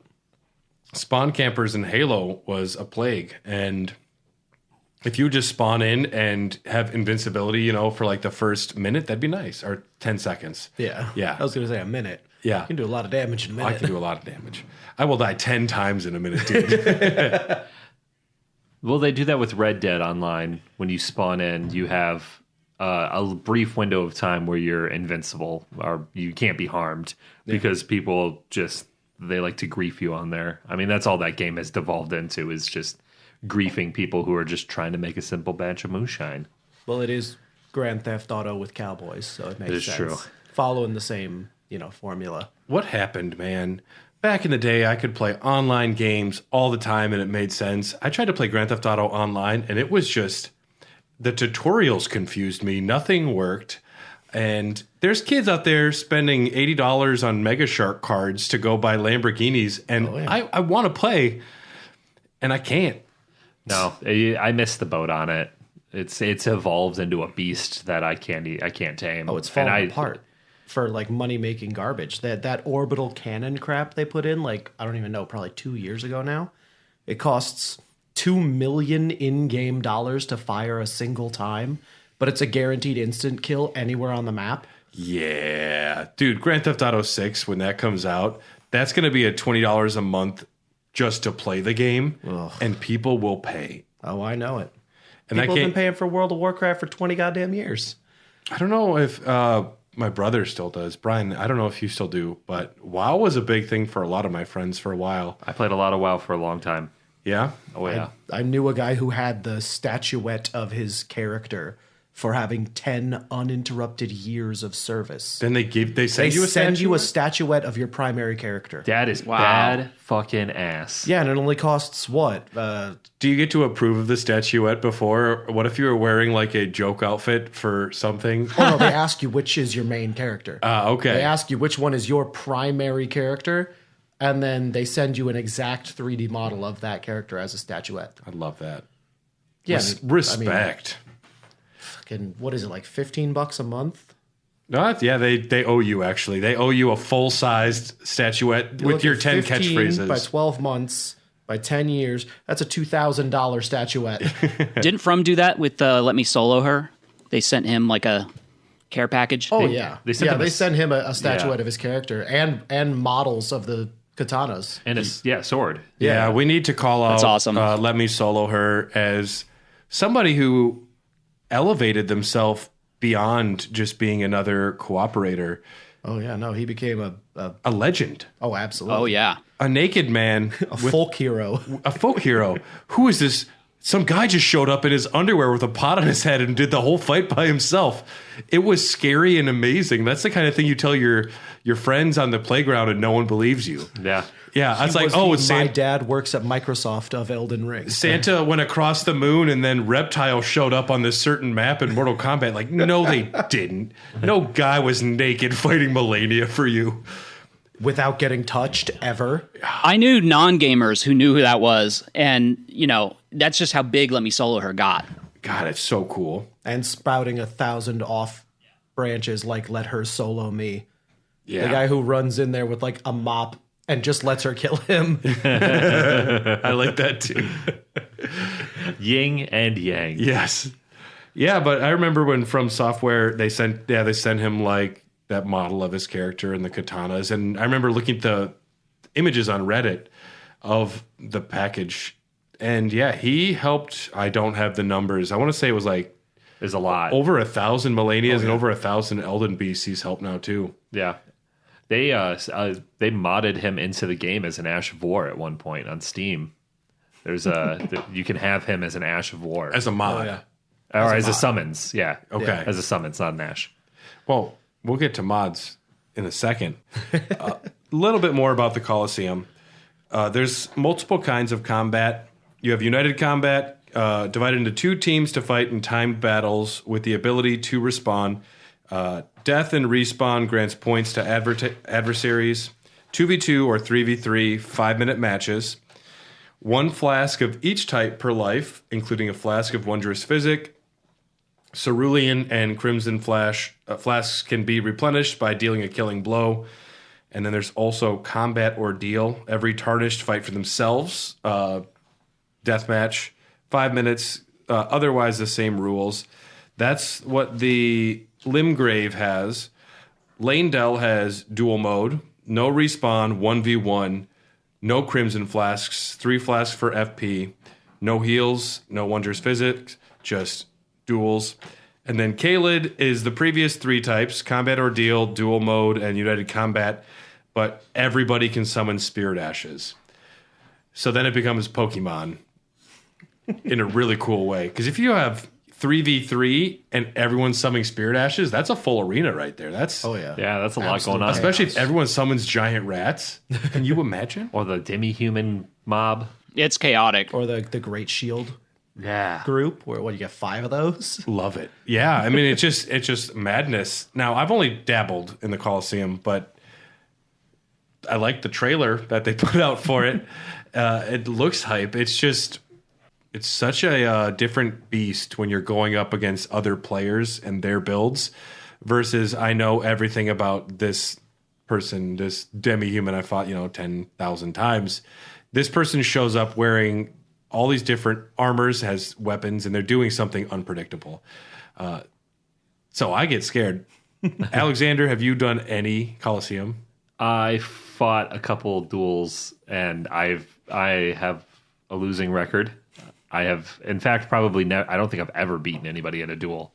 spawn campers in Halo was a plague. And if you just spawn in and have invincibility, you know, for like the first minute, that'd be nice. Or 10 seconds. Yeah. Yeah. I was going to say a minute. Yeah. You can do a lot of damage in a minute. I can do a lot of damage. I will die 10 times in a minute, dude. Well, they do that with Red Dead Online. When you spawn in, you have a brief window of time where you're invincible or you can't be harmed because people they like to grief you on there. I mean, that's all that game has devolved into, is just griefing people who are just trying to make a simple batch of moonshine. Well, it is Grand Theft Auto with cowboys, so it makes is sense. true. Following the same, formula. What happened, man? Back in the day, I could play online games all the time and it made sense. I tried to play Grand Theft Auto online and it was just, the tutorials confused me. Nothing worked. And there's kids out there spending $80 on Mega Shark cards to go buy Lamborghinis. And I want to play and I can't. No, I missed the boat on it. It's evolved into a beast that I can't tame. Oh, it's falling apart for like money making garbage. That orbital cannon crap they put in, like, I don't even know, probably 2 years ago now. It costs $2 million in-game dollars to fire a single time, but it's a guaranteed instant kill anywhere on the map. Yeah, dude, Grand Theft Auto 6, when that comes out, that's going to be at $20 a month just to play the game, and people will pay. Oh, I know it. And People have been paying for World of Warcraft for 20 goddamn years. I don't know if my brother still does. Brian, I don't know if you still do, but WoW was a big thing for a lot of my friends for a while. I played a lot of WoW for a long time. Yeah? Oh, yeah. I knew a guy who had the statuette of his character for having 10 uninterrupted years of service. Then they send you a statuette of your primary character. That is bad fucking ass. Yeah, and it only costs what? Do you get to approve of the statuette before? What if you were wearing like a joke outfit for something? Oh, no, they ask you which is your main character. Okay. They ask you which one is your primary character, and then they send you an exact 3D model of that character as a statuette. I love that. Yeah, Respect. Fucking, what is it, like $15 a month? No, yeah, they owe you, actually. They owe you a full-sized statuette with your 10 catchphrases. By 12 months, by 10 years, that's a $2,000 statuette. Didn't From do that with Let Me Solo Her? They sent him like a care package. Oh, yeah. They sent him a statuette of his character and models of the katanas. And a sword. Yeah, we need to call out That's awesome. Let Me Solo Her as somebody who elevated themselves beyond just being another cooperator. Oh, yeah, no, he became A legend. Oh, absolutely. Oh, yeah. A naked man. A folk hero. A folk hero. Who is this? Some guy just showed up in his underwear with a pot on his head and did the whole fight by himself. It was scary and amazing. That's the kind of thing you tell your friends on the playground and no one believes you. Yeah. Yeah, it's like, it's my dad works at Microsoft of Elden Ring. Santa went across the moon and then Reptile showed up on this certain map in Mortal Kombat. Like, no, they didn't. No guy was naked fighting Melania for you. Without getting touched, ever. I knew non-gamers who knew who that was, and, that's just how big Let Me Solo Her got. God, it's so cool. And sprouting 1,000 off branches like Let Her Solo Me. Yeah. The guy who runs in there with like a mop and just lets her kill him. I like that too. Yin and yang. Yes. Yeah, but I remember when From Software they sent him like that model of his character and the katanas, and I remember looking at the images on Reddit of the package, and yeah, he helped. I don't have the numbers. I want to say it was like There's a lot. over 1,000 Melanias and over 1,000 Elden Beasts he's helped now too. Yeah. They modded him into the game as an Ash of War at one point on Steam. There's you can have him as an Ash of War. As a mod. Oh, yeah. Or as a summons, yeah. Okay. As a summons, not an Ash. Well, we'll get to mods in a second. A little bit more about the Coliseum. There's multiple kinds of combat. You have United Combat, divided into two teams to fight in timed battles with the ability to respawn. Death and respawn grants points to adversaries. 2v2 or 3v3 5-minute matches. 1 flask of each type per life, including a flask of Wondrous Physic. Cerulean and Crimson flasks can be replenished by dealing a killing blow. And then there's also Combat Ordeal. Every Tarnished fight for themselves. Deathmatch, 5 minutes. Otherwise, the same rules. That's what the Limgrave has. Lanedell has dual mode. No respawn, 1v1. No Crimson flasks. 3 flasks for FP. No heals. No Wondrous Physics. Just duels. And then Kaled is the previous 3 types. Combat Ordeal, dual mode, and United Combat. But everybody can summon Spirit Ashes. So then it becomes Pokemon in a really cool way. Because if you have 3v3 and everyone's summoning Spirit Ashes, that's a full arena right there. That's Yeah, that's a lot going on. especially if everyone summons giant rats. Can you imagine? Or the demi-human mob. It's chaotic. Or the Great Shield Yeah. group, where what, you get 5 of those? Love it. Yeah, I mean it's just madness. Now I've only dabbled in the Coliseum, but I like the trailer that they put out for it. It looks hype. It's such a different beast when you're going up against other players and their builds versus I know everything about this person, this demi-human I fought, 10,000 times. This person shows up wearing all these different armors, has weapons, and they're doing something unpredictable. So I get scared. Alexander, have you done any Coliseum? I fought a couple duels, and I have a losing record. I have, in fact, probably I don't think I've ever beaten anybody in a duel.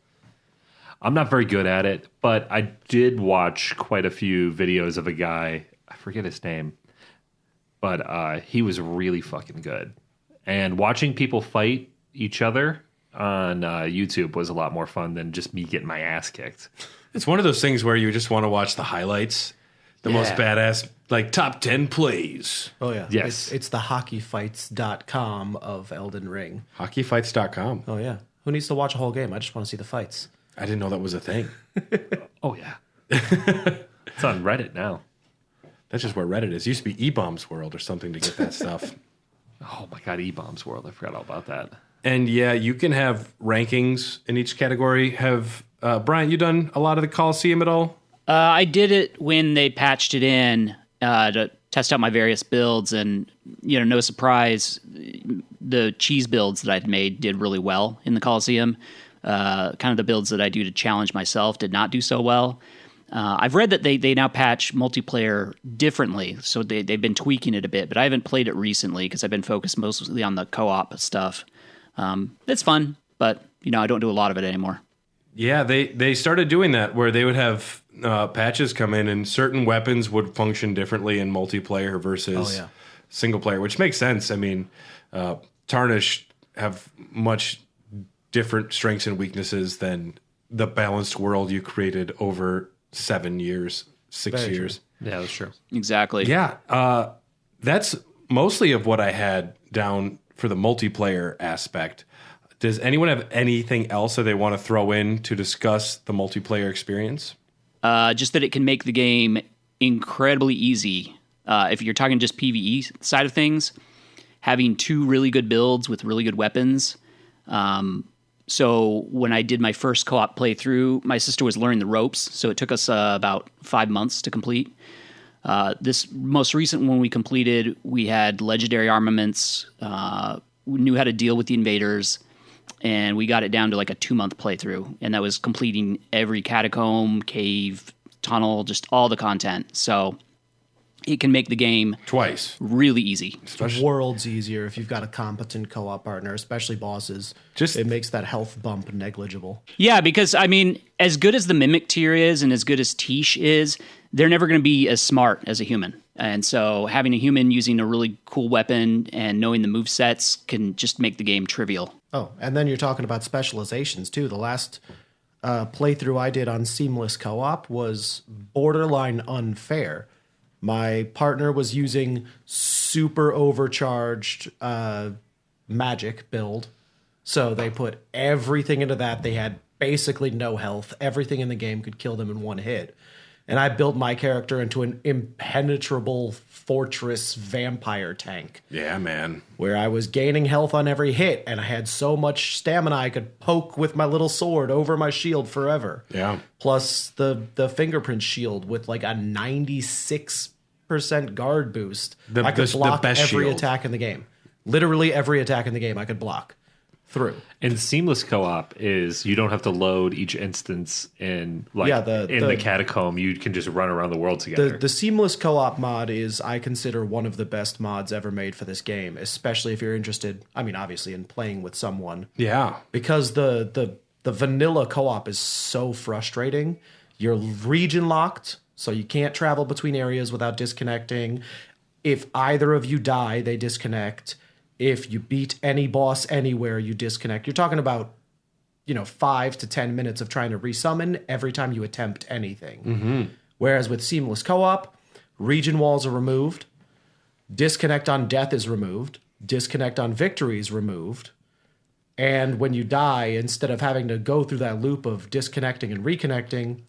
I'm not very good at it, but I did watch quite a few videos of a guy. I forget his name, but he was really fucking good. And watching people fight each other on YouTube was a lot more fun than just me getting my ass kicked. It's one of those things where you just want to watch the highlights, the most badass, like top 10 plays. Oh, yeah. Yes. It's the hockeyfights.com of Elden Ring. Hockeyfights.com. Oh, yeah. Who needs to watch a whole game? I just want to see the fights. I didn't know that was a thing. Oh, yeah. It's on Reddit now. That's just where Reddit is. It used to be E-Bombs World or something to get that stuff. Oh, my God, E-Bombs World. I forgot all about that. And yeah, you can have rankings in each category. Have Brian, you done a lot of the Coliseum at all? I did it when they patched it in to test out my various builds, and no surprise, the cheese builds that I'd made did really well in the Coliseum. Kind of the builds that I do to challenge myself did not do so well. I've read that they now patch multiplayer differently, so they've been tweaking it a bit, but I haven't played it recently because I've been focused mostly on the co-op stuff. It's fun, but I don't do a lot of it anymore. Yeah, they started doing that where they would have patches come in and certain weapons would function differently in multiplayer versus single player, which makes sense. I mean, Tarnished have much different strengths and weaknesses than the balanced world you created over 7 years, 6 years. Yeah, that's true. Exactly. Yeah, that's mostly of what I had down for the multiplayer aspect. Does anyone have anything else that they want to throw in to discuss the multiplayer experience? Just that it can make the game incredibly easy. If you're talking just PvE side of things, having 2 really good builds with really good weapons. So when I did my first co-op playthrough, my sister was learning the ropes, so it took us about 5 months to complete. This most recent one we completed, we had legendary armaments, we knew how to deal with the invaders, and we got it down to like a 2-month playthrough, and that was completing every catacomb, cave, tunnel, just all the content. So it can make the game Twice. really easy. Worlds easier if you've got a competent co-op partner, especially bosses. It makes that health bump negligible. Yeah, because I mean, as good as the Mimic tier is and as good as Tish is, they're never going to be as smart as a human. And so having a human using a really cool weapon and knowing the movesets can just make the game trivial. Oh, and then you're talking about specializations too. The last playthrough I did on Seamless Co-op was borderline unfair. My partner was using super overcharged magic build. So they put everything into that. They had basically no health. Everything in the game could kill them in one hit. And I built my character into an impenetrable fortress vampire tank Yeah, man. where I was gaining health on every hit, and I had so much stamina I could poke with my little sword over my shield forever. Yeah. Plus the fingerprint shield with like a 96% guard boost. I could block best every shield. attack in the game. Literally every attack in the game I could block through. And seamless co-op is you don't have to load each instance in like Yeah, in the catacomb. You can just run around the world together. The seamless co-op mod is, I consider, one of the best mods ever made for this game, especially if you're interested, I mean, obviously, in playing with someone. Yeah. Because the vanilla co-op is so frustrating. You're region locked, so you can't travel between areas without disconnecting. If either of you die, they disconnect. If you beat any boss anywhere, you disconnect. You're talking about, 5 to 10 minutes of trying to resummon every time you attempt anything. Mm-hmm. Whereas with seamless co-op, region walls are removed, disconnect on death is removed, disconnect on victory is removed, and when you die, instead of having to go through that loop of disconnecting and reconnecting,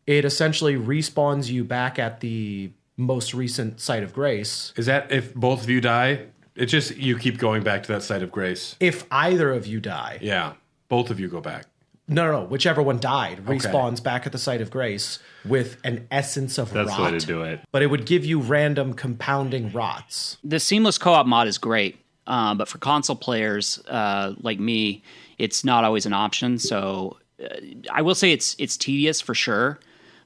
it essentially respawns you back at the most recent site of grace. Is that if both of you die? It's just you keep going back to that site of grace. If either of you die. Yeah. Both of you go back. No. Whichever one died respawns back at the site of grace with an essence of rot. That's the way to do it. But it would give you random compounding rots. The seamless co-op mod is great, but for console players like me, it's not always an option. So I will say it's tedious for sure,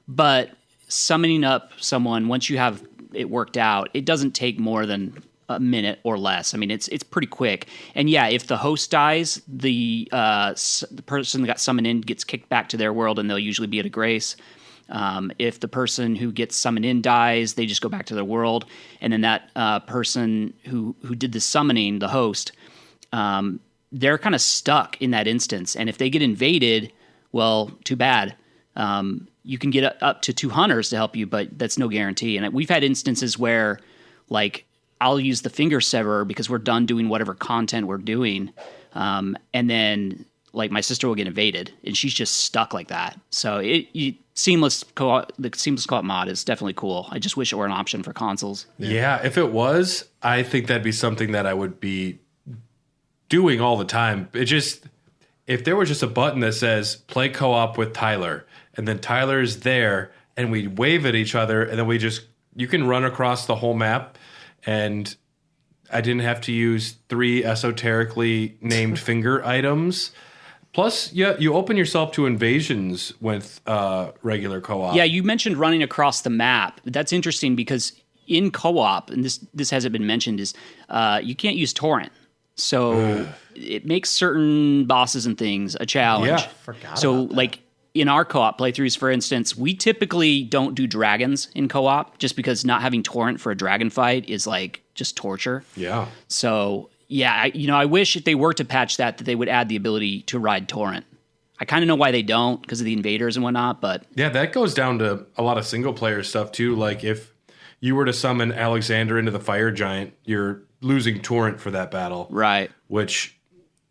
but summoning up someone once you have it worked out, it doesn't take more than a minute or less. I mean, it's pretty quick. And yeah, if the host dies, the person that got summoned in gets kicked back to their world, and they'll usually be at a grace. If the person who gets summoned in dies, they just go back to their world, and then that person who did the summoning, the host, they're kind of stuck in that instance. And if they get invaded, well, too bad. You can get up to 2 hunters to help you, but that's no guarantee. And we've had instances where, like, I'll use the finger severer because we're done doing whatever content we're doing. And then like my sister will get invaded and she's just stuck like that. So the seamless co-op mod is definitely cool. I just wish it were an option for consoles. Yeah, if it was, I think that'd be something that I would be doing all the time. If there was just a button that says play co-op with Tyler, and then Tyler's there and we wave at each other, and then you can run across the whole map. And I didn't have to use 3 esoterically named finger items. Plus, yeah, you open yourself to invasions with regular co-op. Yeah, you mentioned running across the map. That's interesting because in co-op, and this hasn't been mentioned, is you can't use torrent. So it makes certain bosses and things a challenge. Yeah, forgot so about that. like in our co-op playthroughs, for instance, we typically don't do dragons in co-op just because not having torrent for a dragon fight is like just torture. Yeah. So yeah, I wish if they were to patch that they would add the ability to ride torrent. I kind of know why they don't because of the invaders and whatnot, but Yeah, that goes down to a lot of single player stuff too. Like if you were to summon Alexander into the fire giant, you're losing torrent for that battle. right. Which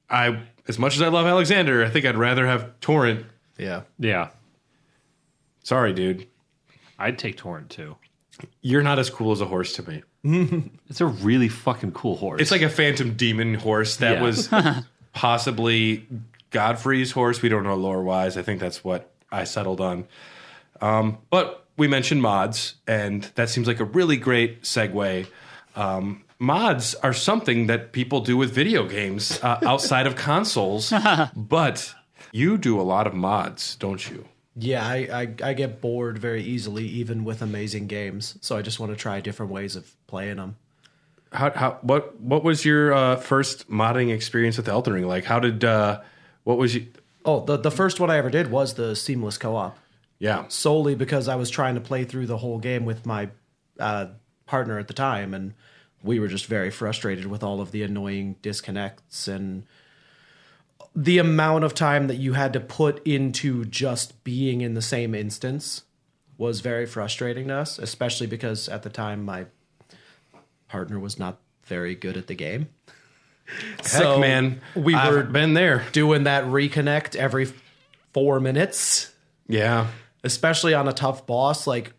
as much as I love Alexander, I think I'd rather have torrent. Yeah. Yeah, Sorry, dude. I'd take torrent too. You're not as cool as a horse to me. It's a really fucking cool horse. It's like a phantom demon horse that Yeah. was possibly Godfrey's horse. We don't know lore-wise. I think that's what I settled on. But we mentioned mods, and that seems like a really great segue. Mods are something that people do with video games outside of consoles, but you do a lot of mods, don't you? Yeah, I get bored very easily, even with amazing games. So I just want to try different ways of playing them. What was your first modding experience with Elden Ring? Like, what was you? Oh, the first one I ever did was the seamless co-op. Yeah. Solely because I was trying to play through the whole game with my partner at the time, and we were just very frustrated with all of the annoying disconnects and the amount of time that you had to put into just being in the same instance was very frustrating to us, especially because at the time my partner was not very good at the game. Heck, man, we I've were been there. doing that reconnect every 4 minutes, Yeah. especially on a tough boss. Like,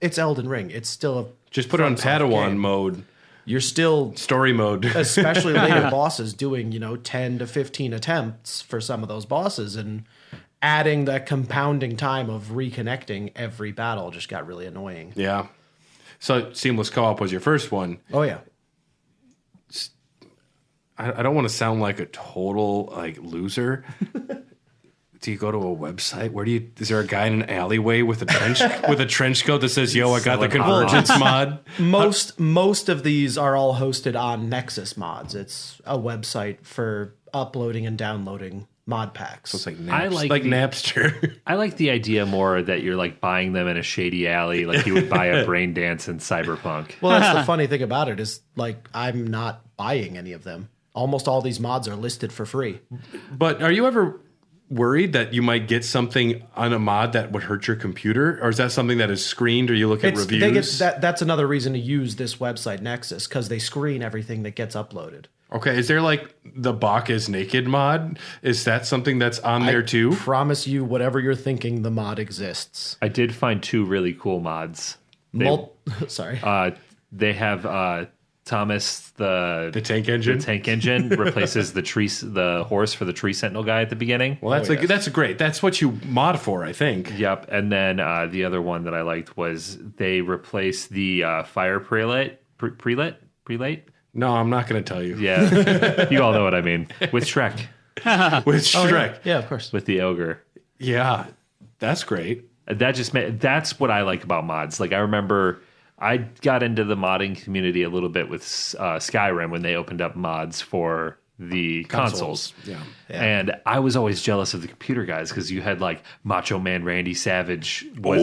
it's Elden Ring. It's still a Just put it on FromSoft Padawan game. mode, You're still, story mode. especially later bosses, doing 10 to 15 attempts for some of those bosses, and adding that compounding time of reconnecting every battle just got really annoying. Yeah. So seamless co-op was your first one. Oh yeah. I don't want to sound like a total like loser. Do you go to a website? Is there a guy in an alleyway with a trench coat that says, "Yo, I got the Convergence mod"? Most of these are all hosted on Nexus Mods. It's a website for uploading and downloading mod packs. It's like I like like the- Napster. I like the idea more that you're like buying them in a shady alley, like you would buy a Brain Dance in Cyberpunk. Well, that's the funny thing about it is, like, I'm not buying any of them. Almost all these mods are listed for free. But are you ever worried that you might get something on a mod that would hurt your computer, or is that something that is screened, or you look at reviews? That's another reason to use this website Nexus, because they screen everything that gets uploaded. Okay, is there like the Bach is naked mod? Is that something that's on there too? Promise you, whatever you're thinking, the mod exists. I did find 2 really cool mods. Sorry. They have Thomas The tank engine. The tank engine replaces the horse for the tree sentinel guy at the beginning. Well, that's great. That's what you mod for, I think. Yep. And then the other one that I liked was they replaced the fire prelate. No, I'm not going to tell you. Yeah, you all know what I mean. With Shrek, With Shrek. Yeah, of course. with the ogre. Yeah, that's great. That's what I like about mods. Like I remember I got into the modding community a little bit with Skyrim when they opened up mods for the consoles. Yeah. And I was always jealous of the computer guys because you had like Macho Man Randy Savage was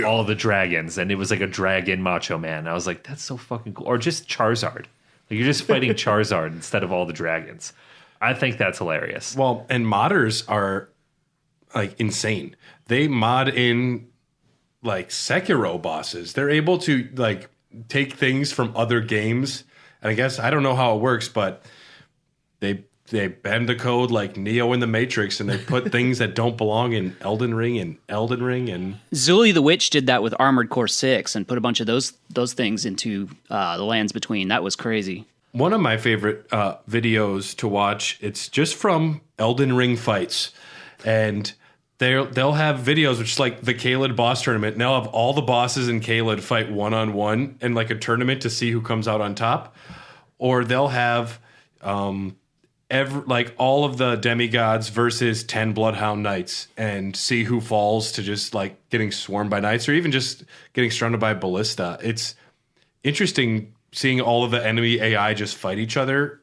all the dragons, and it was like a dragon Macho Man. I was like, that's so fucking cool. Or just Charizard. Like you're just fighting Charizard instead of all the dragons. I think that's hilarious. Well, and modders are like insane. They mod in like Sekiro bosses. They're able to like take things from other games. And I guess I don't know how it works, but they bend the code like Neo in the Matrix, and they put things that don't belong in Elden Ring and Zuli the Witch did that with Armored Core 6 and put a bunch of those things into the lands between. That was crazy. One of my favorite videos to watch, it's just from Elden Ring fights. And they'll have videos which is like the Caelid boss tournament, and they'll have all the bosses in Caelid fight one-on-one in like a tournament to see who comes out on top. Or they'll have like all of the demigods versus 10 Bloodhound Knights and see who falls to just like getting swarmed by knights, or even just getting surrounded by ballista. It's interesting seeing all of the enemy AI just fight each other.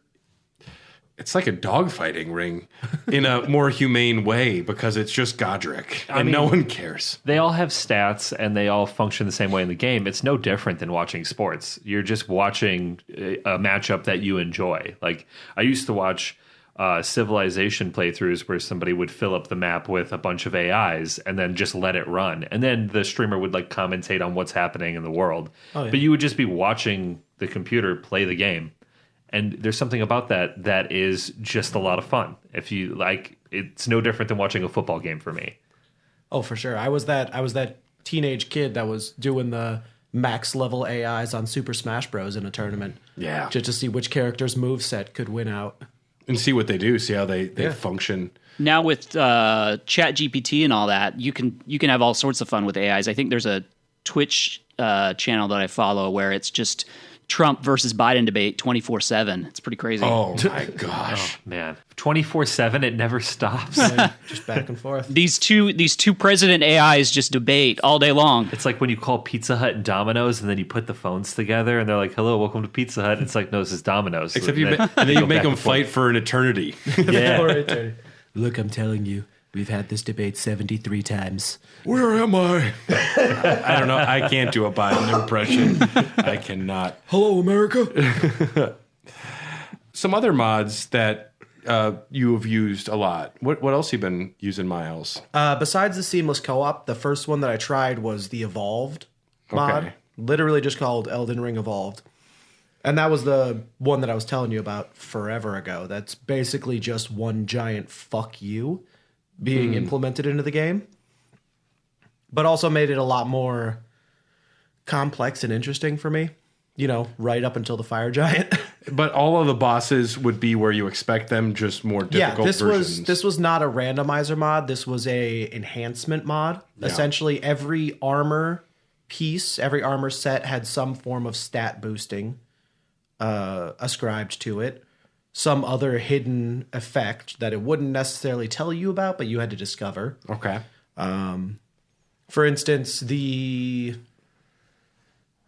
It's like a dogfighting ring in a more humane way because it's just Godric and no one cares. They all have stats and they all function the same way in the game. It's no different than watching sports. You're just watching a matchup that you enjoy. Like I used to watch Civilization playthroughs where somebody would fill up the map with a bunch of AIs and then just let it run. And then the streamer would like commentate on what's happening in the world. Oh, yeah. But you would just be watching the computer play the game. And there's something about that is just a lot of fun. If you like, it's no different than watching a football game for me. Oh, for sure. I was that teenage kid that was doing the max level AIs on Super Smash Bros. In a tournament. Yeah. Just to see which character's moveset could win out. And see what they do, see how they function. Now with Chat GPT and all that, you can have all sorts of fun with AIs. I think there's a Twitch channel that I follow where it's just Trump versus Biden debate 24/7. It's pretty crazy. Oh my gosh. Oh, man. 24/7, it never stops. Just back and forth. These two president AIs just debate all day long. It's like when you call Pizza Hut and Domino's and then you put the phones together and they're like, hello, welcome to Pizza Hut. It's like, no, this is Domino's. Except and then you make them fight for an eternity. Yeah. Look, I'm telling you, we've had this debate 73 times. Where am I? I don't know. I can't do a Biden impression. I cannot. Hello, America. Some other mods that you have used a lot. What else have you been using, Miles? Besides the seamless co-op, the first one that I tried was the Evolved mod. Okay. Literally just called Elden Ring Evolved. And that was the one that I was telling you about forever ago. That's basically just one giant fuck you. being implemented into the game, but also made it a lot more complex and interesting for me. You know, right up until the fire giant. But all of the bosses would be where you expect them, just more difficult versions. This was not a randomizer mod. This was a enhancement mod. Yeah. Essentially, every armor piece, every armor set had some form of stat boosting ascribed to it. Some other hidden effect that it wouldn't necessarily tell you about, but you had to discover. Okay. For instance, the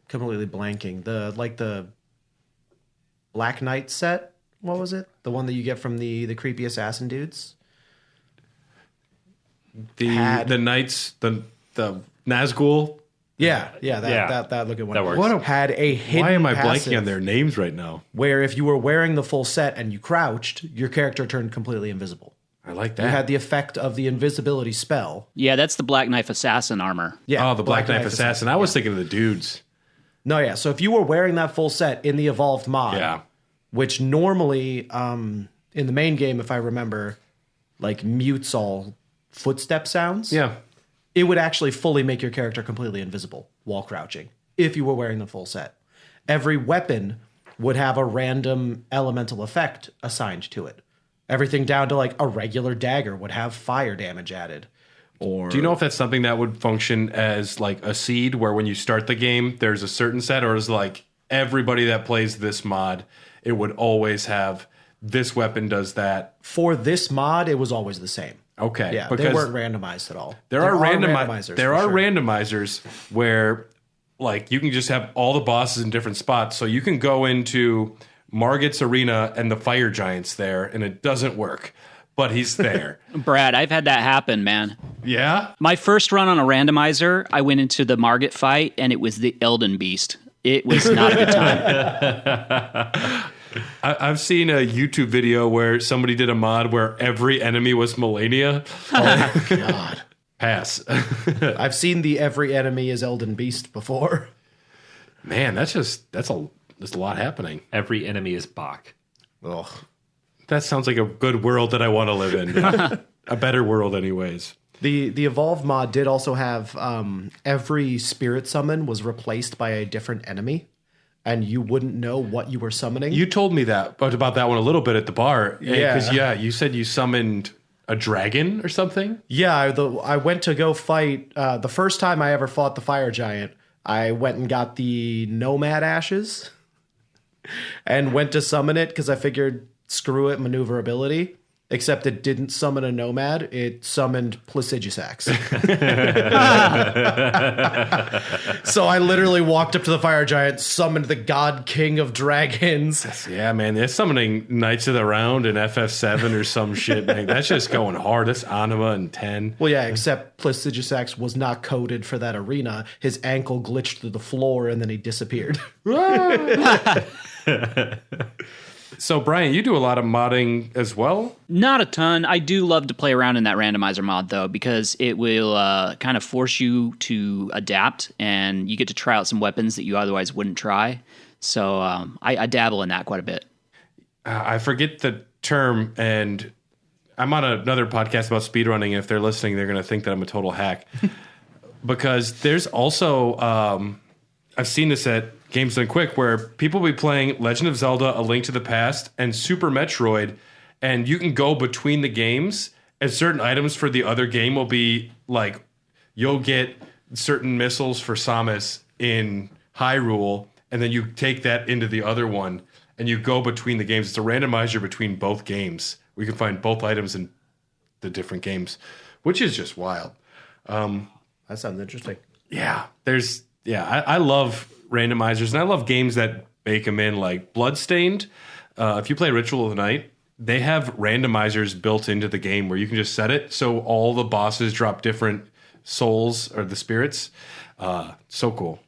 completely blanking the Black Knight set. What was it? The one that you get from the creepy assassin dudes. The knights, the Nazgul. That looking one. That works. Had a hidden Why am I passive blanking on their names right now? where if you were wearing the full set and you crouched, your character turned completely invisible. I like You that. had the effect of the invisibility spell. Yeah, that's the Black Knife Assassin armor. Yeah. the Black Knife Assassin. I was thinking of the dudes. No, yeah. So if you were wearing that full set in the evolved mod, Yeah. which normally in the main game, if I remember, like mutes all footstep sounds. Yeah. It would actually fully make your character completely invisible while crouching if you were wearing the full set. Every weapon would have a random elemental effect assigned to it. Everything down to like a regular dagger would have fire damage added. Or Do you know if that's something that would function as like a seed where when you start the game, there's a certain set, or is like everybody that plays this mod, it would always have this weapon does that? for this mod, it was always the same. Okay. Yeah, they weren't randomized at all. There are randomizers. There for are sure. randomizers where, like, you can just have all the bosses in different spots. So you can go into Margit's arena and the fire giant's there, and it doesn't work, but he's there. Brad, I've had that happen, man. Yeah. My first run on a randomizer, I went into the Margit fight, and it was the Elden Beast. It was not a good time. I've seen a YouTube video where somebody did a mod where every enemy was Melania. Oh, God. Pass. I've seen the every enemy is Elden Beast before. Man, that's a lot happening. Every enemy is Bach. Ugh. That sounds like a good world that I want to live in. A better world, anyways. The Evolve mod did also have every spirit summon was replaced by a different enemy, and you wouldn't know what you were summoning. You told me that, but about that one a little bit at the bar. Yeah. Because, you said you summoned a dragon or something? Yeah, I went to go fight. The first time I ever fought the fire giant, I went and got the Nomad Ashes and went to summon it because I figured, screw it, maneuverability. Except it didn't summon a Nomad, it summoned Placidusax. So I literally walked up to the fire giant, summoned the God King of Dragons. Yeah, man. They're summoning Knights of the Round and FF7 or some shit, man. That's just going hard. That's Anima and 10. Well, yeah, except Placidusax was not coded for that arena. His ankle glitched through the floor and then he disappeared. So, Brian, you do a lot of modding as well? Not a ton. I do love to play around in that randomizer mod, though, because it will kind of force you to adapt, and you get to try out some weapons that you otherwise wouldn't try. So I dabble in that quite a bit. I forget the term, and I'm on another podcast about speedrunning, and if they're listening, they're going to think that I'm a total hack. Because there's also, I've seen this at Games Done Quick, where people will be playing Legend of Zelda, A Link to the Past, and Super Metroid, and you can go between the games, and certain items for the other game will be like, you'll get certain missiles for Samus in Hyrule, and then you take that into the other one, and you go between the games. It's a randomizer between both games. We can find both items in the different games, which is just wild. That sounds interesting. Yeah, I love randomizers, and I love games that bake them in, like Bloodstained. If you play Ritual of the Night, they have randomizers built into the game where you can just set it so all the bosses drop different souls or the spirits. So cool.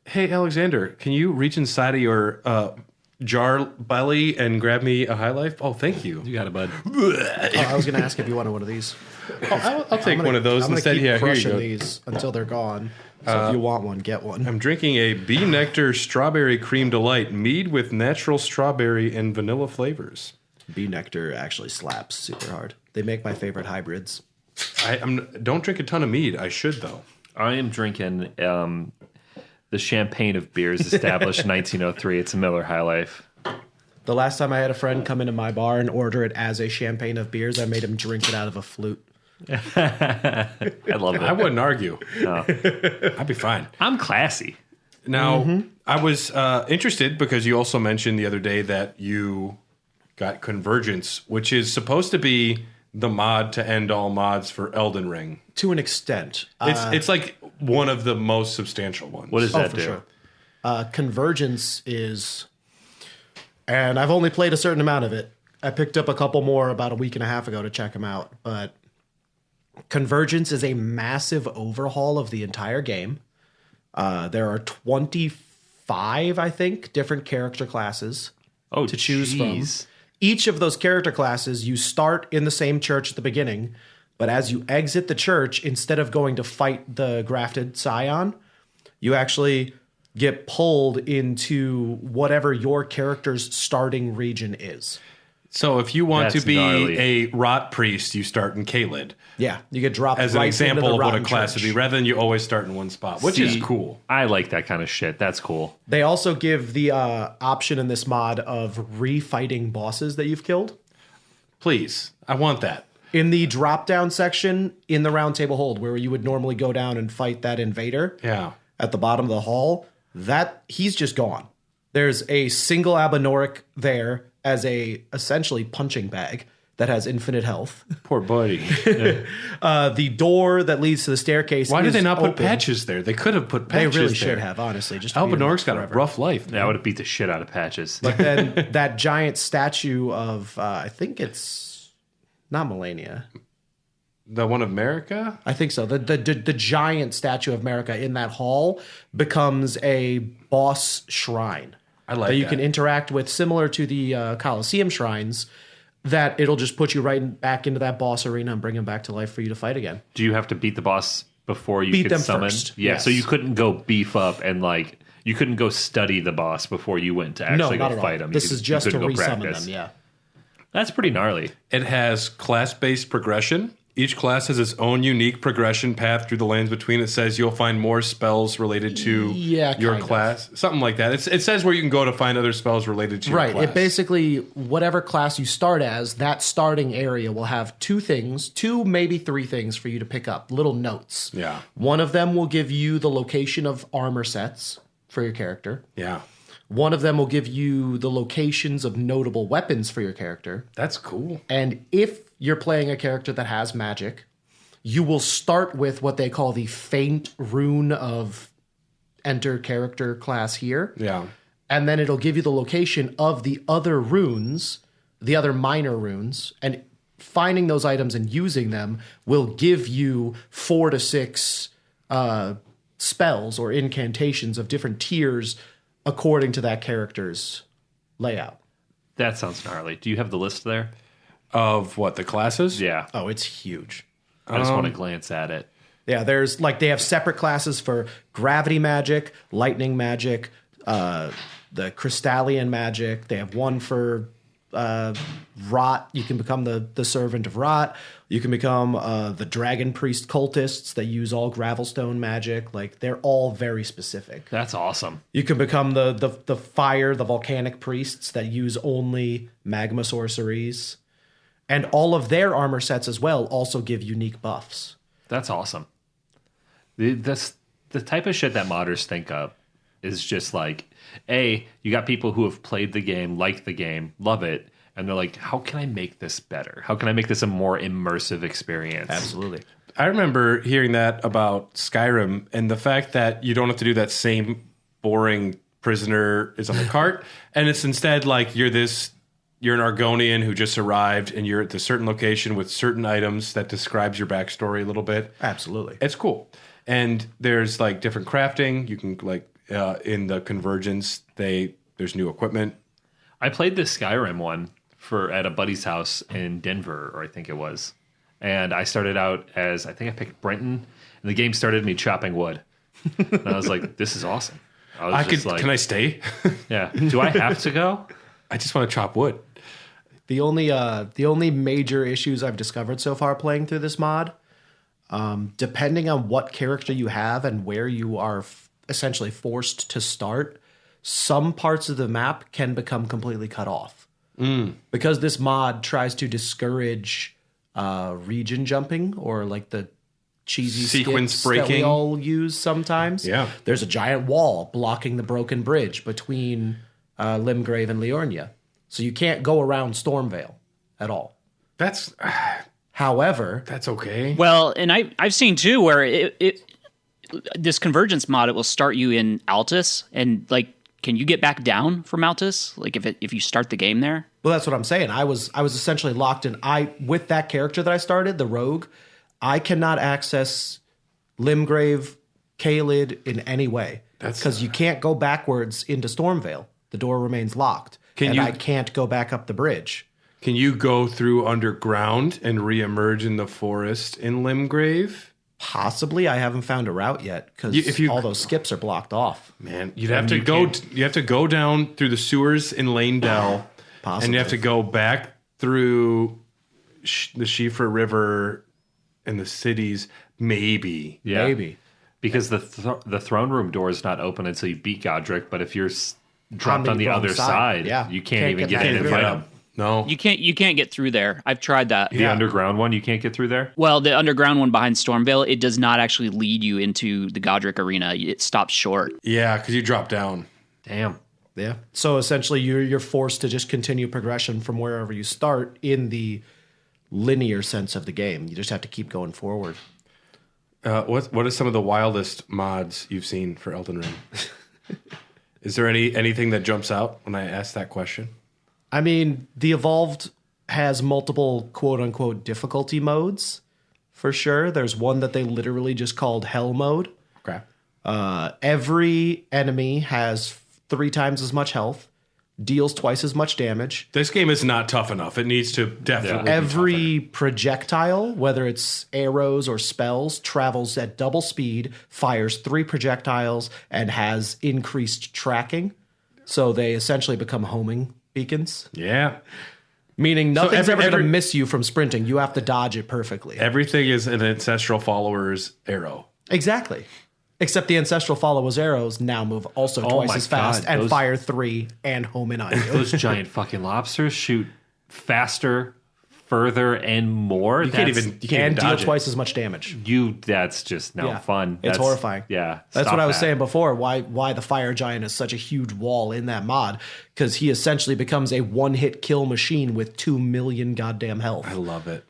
Hey, Alexander, can you reach inside of your jar belly and grab me a High Life? Oh, thank you. You got it, bud. I was going to ask if you wanted one of these. I'll take one of those I'm gonna instead. keep Yeah, here you crushing go. these until they're gone. So if you want one, get one. I'm drinking a Bee Nectar Strawberry Cream Delight mead with natural strawberry and vanilla flavors. Bee nectar actually slaps super hard. They make my favorite hybrids. Don't drink a ton of mead. I should, though. I am drinking the champagne of beers established in 1903. It's a Miller High Life. The last time I had a friend come into my bar and order it as a champagne of beers, I made him drink it out of a flute. I love it. I wouldn't argue. No. I'd be fine. I'm classy. Now, I was interested because you also mentioned the other day that you got Convergence, which is supposed to be the mod to end all mods for Elden Ring. To an extent. It's like one of the most substantial ones. What does that for do? Sure. Convergence is... And I've only played a certain amount of it. I picked up a couple more about a week and a half ago to check them out. But Convergence is a massive overhaul of the entire game. There are 25, I think, different character classes to choose from. Each of those character classes, you start in the same church at the beginning. But as you exit the church, instead of going to fight the grafted scion, you actually get pulled into whatever your character's starting region is. So if you want That's to be gnarly. a rot priest, you start in Caelid. Yeah, you get dropped As an right example into of the what a rotten class church. would be, rather than you always start in one spot, which is cool. I like that kind of shit. That's cool. They also give the option in this mod of refighting bosses that you've killed. Please, I want that. In the drop-down section in the round table hold, where you would normally go down and fight that invader Yeah. at the bottom of the hall, that he's just gone. There's a single Abenoric there as a essentially punching bag that has infinite health. Poor buddy. The door that leads to the staircase. Why did is they not put open. patches there? They could have put They patches really there. should have, honestly. Just to be Albanoric's got a forever. rough life. Yeah, I would have beat the shit out of Patches. But then that giant statue of, I think it's not Melania. The one of America? I think so. The giant statue of America in that hall becomes a boss shrine. I like that. You that. can interact with, similar to the Colosseum shrines, that it'll just put you right back into that boss arena and bring him back to life for you to fight again. Do you have to beat the boss before you Beat could them summon? first, Yeah, yes. so you couldn't go beef up and like you couldn't go study the boss before you went to actually not go at fight all. him. This is just to couldn't go resummon practice. them, yeah. That's pretty gnarly. It has class-based progression. Each class has its own unique progression path through the lanes between. It says you'll find more spells related to your kind of. class. Something like that. It says where you can go to find other spells related to your Right. class. It basically, whatever class you start as, that starting area will have two, maybe three things for you to pick up, little notes. Yeah. One of them will give you the location of armor sets for your character. Yeah. One of them will give you the locations of notable weapons for your character. That's cool. And if you're playing a character that has magic, you will start with what they call the faint rune of enter character class here. Yeah. And then it'll give you the location of the other runes, the other minor runes, and finding those items and using them will give you 4 to 6 spells or incantations of different tiers according to that character's layout. That sounds gnarly. Do you have the list there? Of what, the classes? Yeah. Oh, it's huge. I just want to glance at it. Yeah, there's like they have separate classes for gravity magic, lightning magic, the crystallian magic. They have one for rot. You can become the servant of rot. You can become the dragon priest cultists that use all gravelstone magic. Like they're all very specific. That's awesome. You can become the fire, the volcanic priests that use only magma sorceries. And all of their armor sets as well also give unique buffs. That's awesome. That's the type of shit that modders think of is just like, you got people who have played the game, like the game, love it, and they're like, how can I make this better? How can I make this a more immersive experience? Absolutely. I remember hearing that about Skyrim and the fact that you don't have to do that same boring prisoner is on the cart. And it's instead like you're an Argonian who just arrived and you're at the certain location with certain items that describes your backstory a little bit. Absolutely. It's cool. And there's like different crafting. You can like in the Convergence, there's new equipment. I played this Skyrim one at a buddy's house in Denver, or I think it was. And I started out as, I think I picked Brenton, and the game started me chopping wood. And I was like, this is awesome. Can I stay? Yeah. Do I have to go? I just want to chop wood. The only major issues I've discovered so far playing through this mod, depending on what character you have and where you are essentially forced to start, some parts of the map can become completely cut off. Because this mod tries to discourage region jumping, or like the cheesy sequence breaking that we breaking all use sometimes. Yeah. There's a giant wall blocking the broken bridge between Limgrave and Liornia. So you can't go around Stormvale at all. However, That's okay. Well, and I've seen too where this Convergence mod, it will start you in Altus, and like, can you get back down from Altus? Like if you start the game there? well, that's what I'm saying. I was essentially locked in. With that character that I started, the rogue, I cannot access Limgrave, Caelid in any way. Because you can't go backwards into Stormvale. The door remains locked. I can't go back up the bridge. Can you go through underground and reemerge in the forest in Limgrave? Possibly. I haven't found a route yet because all those skips are blocked off. Man, you'd have to go. You have to go down through the sewers in Lanedell, Possibly. and you have to go back through the Schiefer River and the cities. Maybe. Yeah. Maybe. Because the throne room door is not open until you beat Godric, but if you're dropped on the wrong other side, yeah. you can't even get back in and through. fight him. No. You can't get through there. I've tried that. The underground one, you can't get through there? Well, the underground one behind Stormvale, it does not actually lead you into the Godric arena. It stops short. Yeah, because you drop down. Damn. Yeah. So essentially, you're forced to just continue progression from wherever you start in the linear sense of the game. You just have to keep going forward. What are some of the wildest mods you've seen for Elden Ring? Is there anything that jumps out when I ask that question? I mean, the Evolved has multiple quote-unquote difficulty modes, for sure. There's one that they literally just called Hell Mode. Okay. Every enemy has 3 times as much health, deals twice as much damage. This game is not tough enough. It needs to definitely be Every projectile, whether it's arrows or spells, travels at double speed, fires 3 projectiles, and has increased tracking. So they essentially become homing beacons. Yeah. Meaning nothing's ever going to every- miss you from sprinting. You have to dodge it perfectly. Everything is an ancestral follower's arrow. Exactly. Except the ancestral follower's arrows now move also twice my as fast God, and those- fire 3 and home in on you. Those giant fucking lobsters shoot faster, further, and more. You can't even and deal dodge it. twice as much damage. That's just no Yeah. fun. It's horrifying. Yeah. That's stop what I was that. saying before. Why the fire giant is such a huge wall in that mod, because he essentially becomes a one-hit kill machine with 2 million goddamn health. I love it.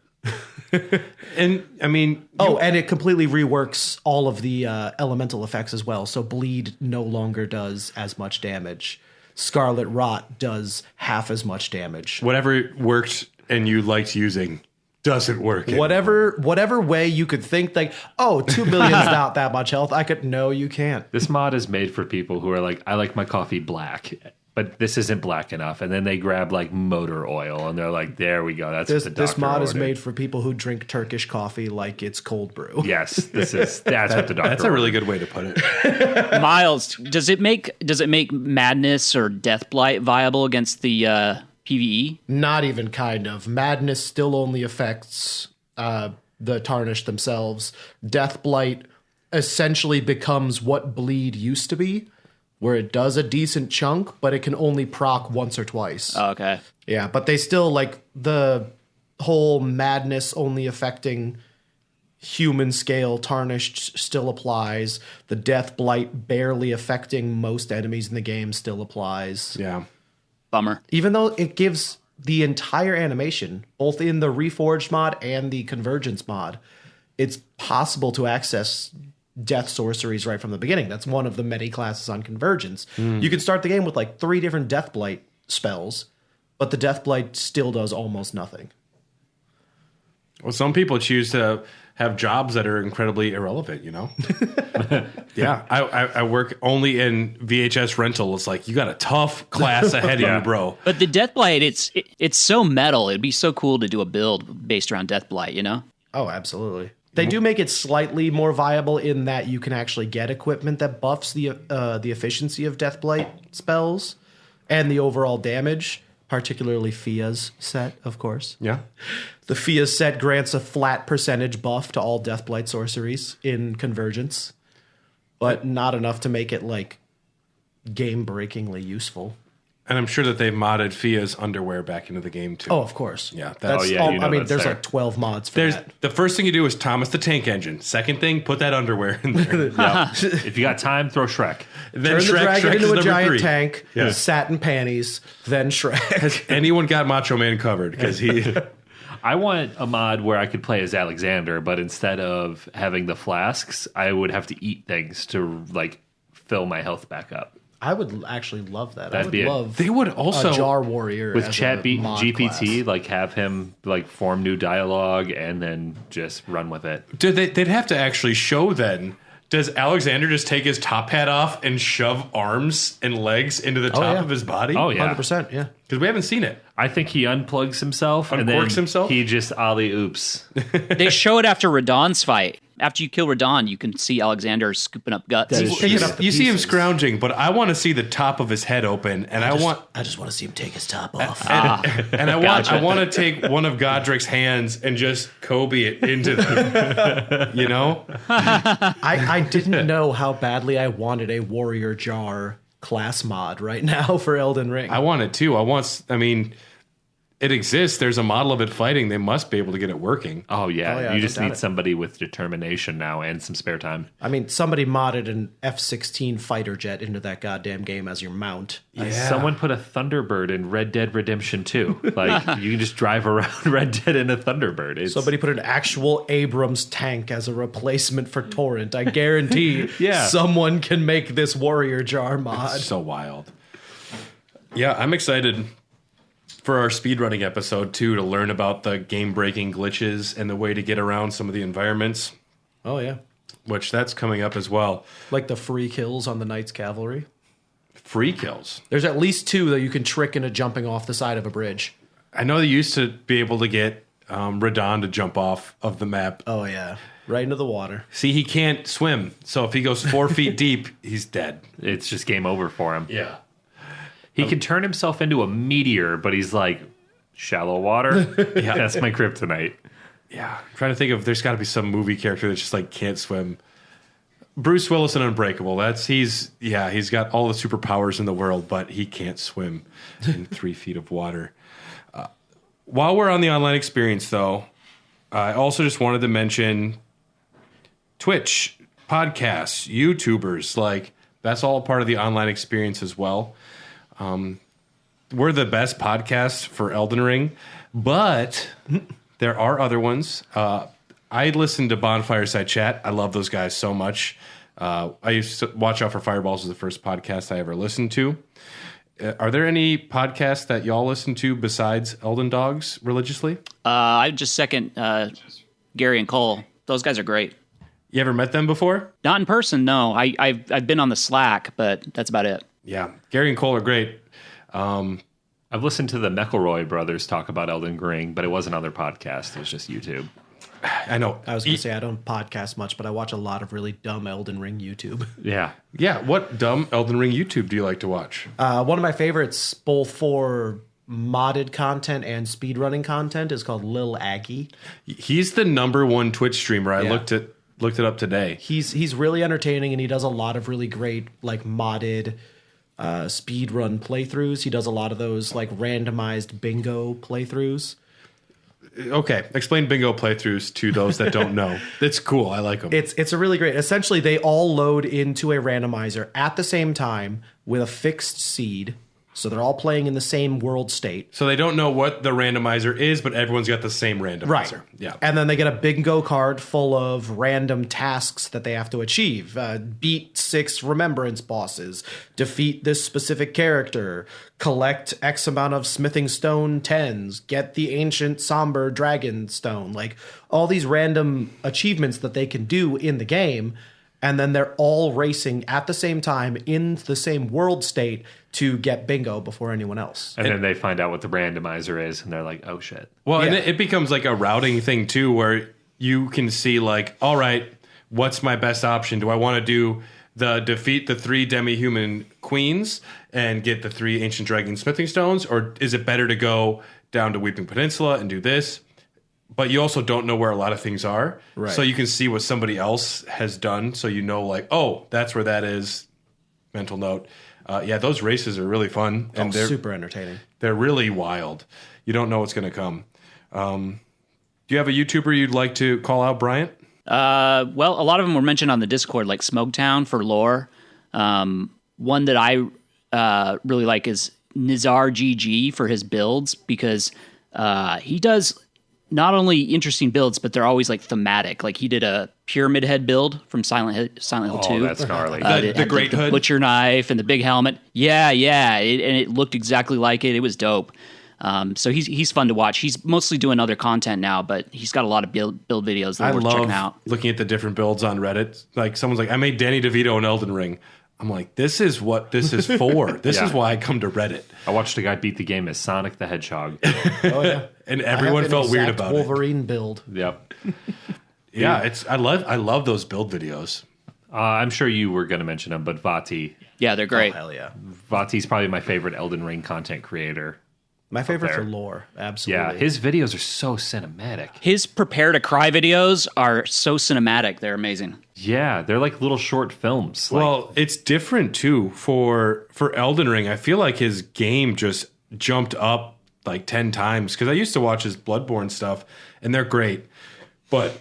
And I mean, And it completely reworks all of the elemental effects as well. So bleed no longer does as much damage. Scarlet Rot does half as much damage. whatever worked and you liked using doesn't work. Whatever way you could think, like, 2 million's not that much health. No, you can't. This mod is made for people who are like, I like my coffee black, but this isn't black enough. And then they grab like motor oil and they're like, there we go. That's what the This doctor mod is ordered. made for people who drink Turkish coffee like it's cold brew. Yes, that's what the doctor That's a really ordered. good way to put it. Miles, does it make Madness or Deathblight viable against the PvE? Not even kind of. Madness still only affects the Tarnished themselves. Deathblight essentially becomes what Bleed used to be, where it does a decent chunk, but it can only proc once or twice. Oh, okay. Yeah, but they still, like, the whole Madness only affecting human scale Tarnished still applies. The Deathblight barely affecting most enemies in the game still applies. Yeah. Bummer. Even though it gives the entire animation, both in the Reforged mod and the Convergence mod, it's possible to access death sorceries right from the beginning. That's one of the many classes on Convergence. You can start the game with like 3 different Deathblight spells, but the Deathblight still does almost nothing. Well, some people choose to have jobs that are incredibly irrelevant, you know? Yeah. I work only in VHS rental. It's like, you got a tough class ahead of you, bro. But the Deathblight, it's so metal. It'd be so cool to do a build based around Deathblight, you know? Oh, absolutely. They do make it slightly more viable in that you can actually get equipment that buffs the efficiency of Deathblight spells and the overall damage. particularly Fia's set, of course. Yeah. The Fia set grants a flat percentage buff to all Deathblight sorceries in Convergence, but not enough to make it like game-breakingly useful. And I'm sure that they've modded Fia's underwear back into the game too. Oh, of course. Yeah, That's yeah, you know I mean, that's there's there. like 12 mods for There's that. the first thing you do is Thomas the Tank Engine. Second thing, put that underwear in there. Yeah. If you got time, throw Shrek. Then Turn the dragon Shrek is into a number giant 3. tank, Yeah. satin panties, then Shrek. Has anyone got Macho Man covered? Because he. I want a mod where I could play as Alexander, but instead of having the flasks, I would have to eat things to like fill my health back up. I would actually love that. That'd I be would it. love They would also a jar warrior With as Chat a mod GPT, class. like have him like form new dialogue and then just run with it. They'd have to actually show then. Does Alexander just take his top hat off and shove arms and legs into the top yeah. of his body? Oh yeah, 100%, yeah. Because we haven't seen it. I think he unplugs himself and then Uncorks himself? he just ollie oops. They show it after Radahn's fight. After you kill Radahn, you can see Alexander scooping up guts. That is You, Picking up the you see him pieces. scrounging, but I want to see the top of his head open, and I just want to see him take his top off. and I want to take one of Godric's hands and just Kobe it into the, you know? I didn't know how badly I wanted a warrior jar class mod right now for Elden Ring. I want it too. I mean, it exists. There's a model of it fighting. They must be able to get it working. Oh yeah, Oh, yeah, you I just don't doubt need it. somebody with determination now and some spare time. I mean, somebody modded an F-16 fighter jet into that goddamn game as your mount. Someone put a Thunderbird in Red Dead Redemption 2. Like you can just drive around Red Dead in a Thunderbird. It's, Somebody put an actual Abrams tank as a replacement for Torrent. I guarantee Yeah. someone can make this warrior jar mod. So wild. Yeah, I'm excited for our speedrunning episode too to learn about the game-breaking glitches and the way to get around some of the environments, Oh, yeah. which that's coming up as well. Like the free kills on the Knights Cavalry. Free kills. There's at least 2 that you can trick into jumping off the side of a bridge. I know they used to be able to get Radahn to jump off of the map. Oh, yeah. Right into the water. See, he can't swim, so if he goes 4 feet deep, he's dead. it's just game over for him. Yeah. He can turn himself into a meteor, but he's like shallow water. Yeah, that's my kryptonite. Yeah. I'm trying to think of, there's got to be some movie character that just like can't swim. Bruce Willis in Unbreakable. He's got all the superpowers in the world, but he can't swim in 3 feet of water. While we're on the online experience, though, I also just wanted to mention Twitch, podcasts, YouTubers. Like, that's all a part of the online experience as well. We're the best podcast for Elden Ring, but there are other ones. I listen to Bonfireside Chat. I love those guys so much. I used to Watch Out for Fireballs was the first podcast I ever listened to. Are there any podcasts that y'all listen to besides Elden Dogs religiously? I just second Gary and Cole. Those guys are great. You ever met them before? Not in person, no. I've been on the Slack, but that's about it. Yeah, Gary and Cole are great. I've listened to the McElroy brothers talk about Elden Ring, but it wasn't on their podcast. It was just YouTube. I know. I was going to say I don't podcast much, but I watch a lot of really dumb Elden Ring YouTube. Yeah. Yeah, what dumb Elden Ring YouTube do you like to watch? One of my favorites, both for modded content and speedrunning content, is called Lil Aggie. He's the #1 Twitch streamer. I Yeah. looked it up today. He's really entertaining, and he does a lot of really great like modded speedrun playthroughs. He does a lot of those like randomized bingo playthroughs. Okay, explain bingo playthroughs to those that don't know. It's cool. I like them. It's a really great. Essentially, they all load into a randomizer at the same time with a fixed seed. So they're all playing in the same world state. So they don't know what the randomizer is, but everyone's got the same randomizer. Right. Yeah. And then they get a bingo card full of random tasks that they have to achieve. Beat 6 remembrance bosses, defeat this specific character, collect X amount of smithing stone 10s, get the ancient somber dragon stone. Like all these random achievements that they can do in the game. And then they're all racing at the same time in the same world state to get bingo before anyone else. And then they find out what the randomizer is, and they're like, oh, shit. Well, and Yeah. it becomes like a routing thing too, where you can see like, all right, what's my best option? Do I want to do defeat the 3 demi-human queens and get the 3 ancient dragon smithing stones, or is it better to go down to Weeping Peninsula and do this? But you also don't know where a lot of things are, Right. so you can see what somebody else has done, so you know, like, oh, that's where that is. Mental note. Yeah, those races are really fun, and they're super entertaining. They're really wild. You don't know what's going to come. Do you have a YouTuber you'd like to call out, Bryant? Well, a lot of them were mentioned on the Discord, like Smoketown for lore. One that I really like is Nizar GG for his builds, because he does not only interesting builds, but they're always like thematic. Like he did a Pyramid Head build from Silent Hill 2. Oh, that's gnarly. The Great Hood. Butcher knife and the big helmet. Yeah. And it looked exactly like it. It was dope. So he's fun to watch. He's mostly doing other content now, but he's got a lot of build videos that I are worth love checking out. looking at the different builds on Reddit. Like someone's like, I made Danny DeVito in Elden Ring. I'm like, this is what this is for. This is why I come to Reddit. I watched a guy beat the game as Sonic the Hedgehog. Oh yeah, And everyone felt weird about Wolverine build. Yep. it. Yeah, I love those build videos. I'm sure you were going to mention him, but Vati. Yeah, they're great. Oh, hell yeah. Vati's probably my favorite Elden Ring content creator. My favorite there. for lore. Absolutely. Yeah, his videos are so cinematic. His Prepare to Cry videos are so cinematic. They're amazing. Yeah, they're like little short films. Like, Well, it's different too for Elden Ring. I feel like his game just jumped up like 10 times because I used to watch his Bloodborne stuff and they're great. But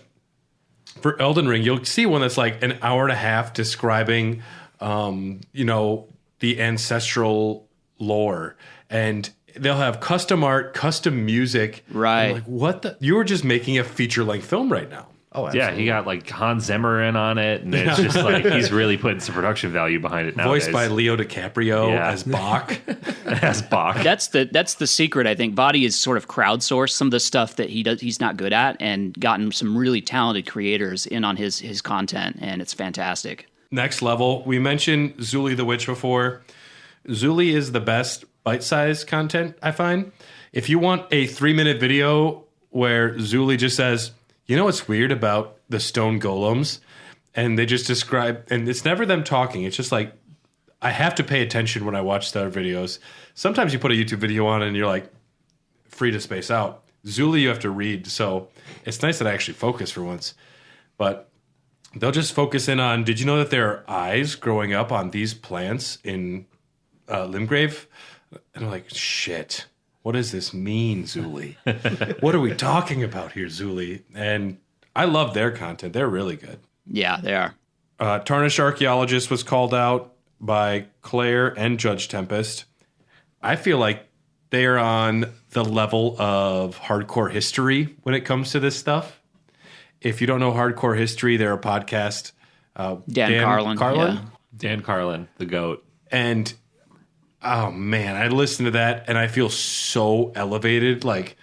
for Elden Ring, you'll see one that's like an hour and a half describing the ancestral lore, and they'll have custom art, custom music. Right. I'm like, what the? You were just making a feature-length film right now. Oh, absolutely. yeah, he got like Hans Zimmer in on it, and it's just like he's really putting some production value behind it nowadays. Voiced by Leo DiCaprio Yeah. as Bach. as Bach. That's the secret. I think Vadi is sort of crowdsourced some of the stuff that he's not good at, and gotten some really talented creators in on his content, and it's fantastic. Next level. We mentioned Zuli the Witch before. Zuli is the best bite-sized content, I find. If you want a 3-minute video where Zuli just says, you know what's weird about the stone golems? And they just describe, and it's never them talking. It's just like, I have to pay attention when I watch their videos. Sometimes you put a YouTube video on and you're like, free to space out. Zuli, you have to read. So it's nice that I actually focus for once. But they'll just focus in on, did you know that there are eyes growing up on these plants in Limgrave? And I'm like, shit, what does this mean, Zuli? What are we talking about here, Zuli? And I love their content. They're really good. Yeah, they are. Tarnished Archaeologist was called out by Claire and Judge Tempest. I feel like they're on the level of Hardcore History when it comes to this stuff. If you don't know Hardcore History, they're a podcast. Dan Carlin. Yeah. Dan Carlin, the GOAT. And oh man, I listen to that and I feel so elevated. Like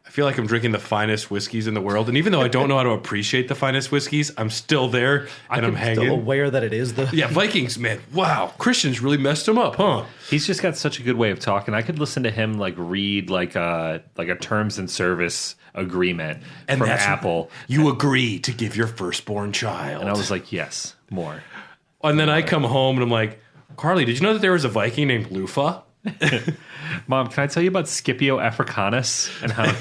I feel like I'm drinking the finest whiskeys in the world. And even though I don't know how to appreciate the finest whiskeys, I'm still there and I'm hanging. Still aware that it is the Yeah, Vikings, man. Wow, Christians really messed them up, huh? He's just got such a good way of talking. I could listen to him like read like a terms and service agreement from that's- Apple, You agree to give your firstborn child. and I was like, yes, more. And then I come home and I'm like, Carly, did you know that there was a Viking named Lufa? Mom, can I tell you about Scipio Africanus and how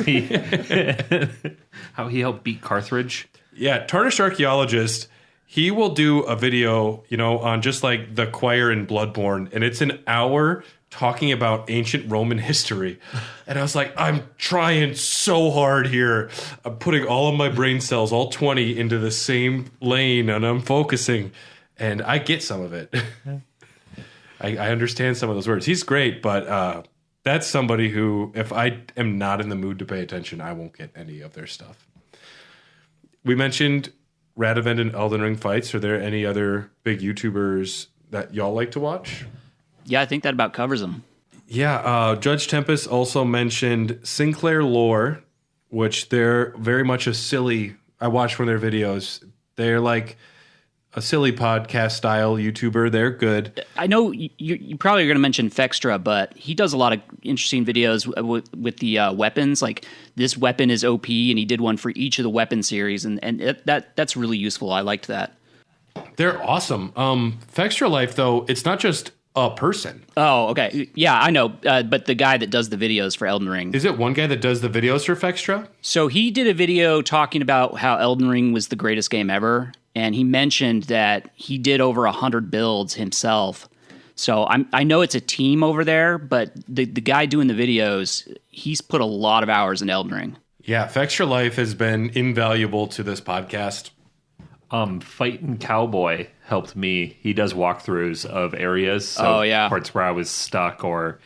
he helped beat Carthage? Yeah, Tarnished Archaeologist, he will do a video, on just like the choir in Bloodborne, and it's an hour talking about ancient Roman history. And I was like, I'm trying so hard here. I'm putting all of my brain cells, all 20, into the same lane, and I'm focusing. And I get some of it. I understand some of those words. He's great, but that's somebody who, if I am not in the mood to pay attention, I won't get any of their stuff. We mentioned Radovan and Elden Ring fights. Are there any other big YouTubers that y'all like to watch? Yeah, I think that about covers them. Yeah, Judge Tempest also mentioned Sinclair Lore, which they're very much a silly. I watched one of their videos. They're like a silly podcast style YouTuber. They're good. I know you probably are going to mention Fextra, but he does a lot of interesting videos with the weapons. Like this weapon is OP, and he did one for each of the weapon series, and that's really useful. I liked that. They're awesome. Fextra Life, though, it's not just a person. Oh, okay. Yeah, I know. But the guy that does the videos for Elden Ring. Is it one guy that does the videos for Fextra? So he did a video talking about how Elden Ring was the greatest game ever. And he mentioned that he did over 100 builds himself. So I know it's a team over there, but the guy doing the videos, he's put a lot of hours in Elden Ring. Yeah, Fextra Life has been invaluable to this podcast. Fightin' Cowboy helped me. He does walkthroughs of areas. So parts where I was stuck or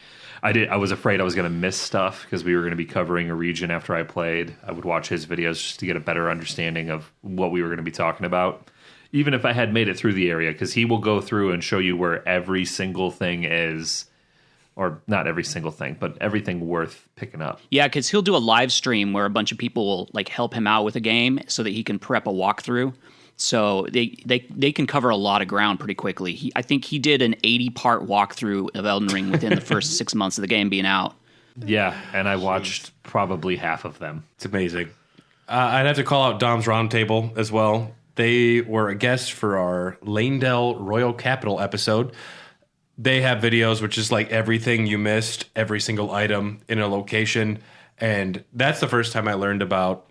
I was afraid I was going to miss stuff because we were going to be covering a region after I played. I would watch his videos just to get a better understanding of what we were going to be talking about. Even if I had made it through the area, because he will go through and show you where every single thing is, or not every single thing, but everything worth picking up. Yeah, because he'll do a live stream where a bunch of people will like help him out with a game so that he can prep a walkthrough. So they can cover a lot of ground pretty quickly. I think he did an 80-part walkthrough of Elden Ring within the first 6 months of the game being out. Yeah, and I watched probably half of them. It's amazing. I'd have to call out Dom's Roundtable as well. They were a guest for our Lanedale Royal Capital episode. They have videos, which is like everything you missed, every single item in a location. And that's the first time I learned about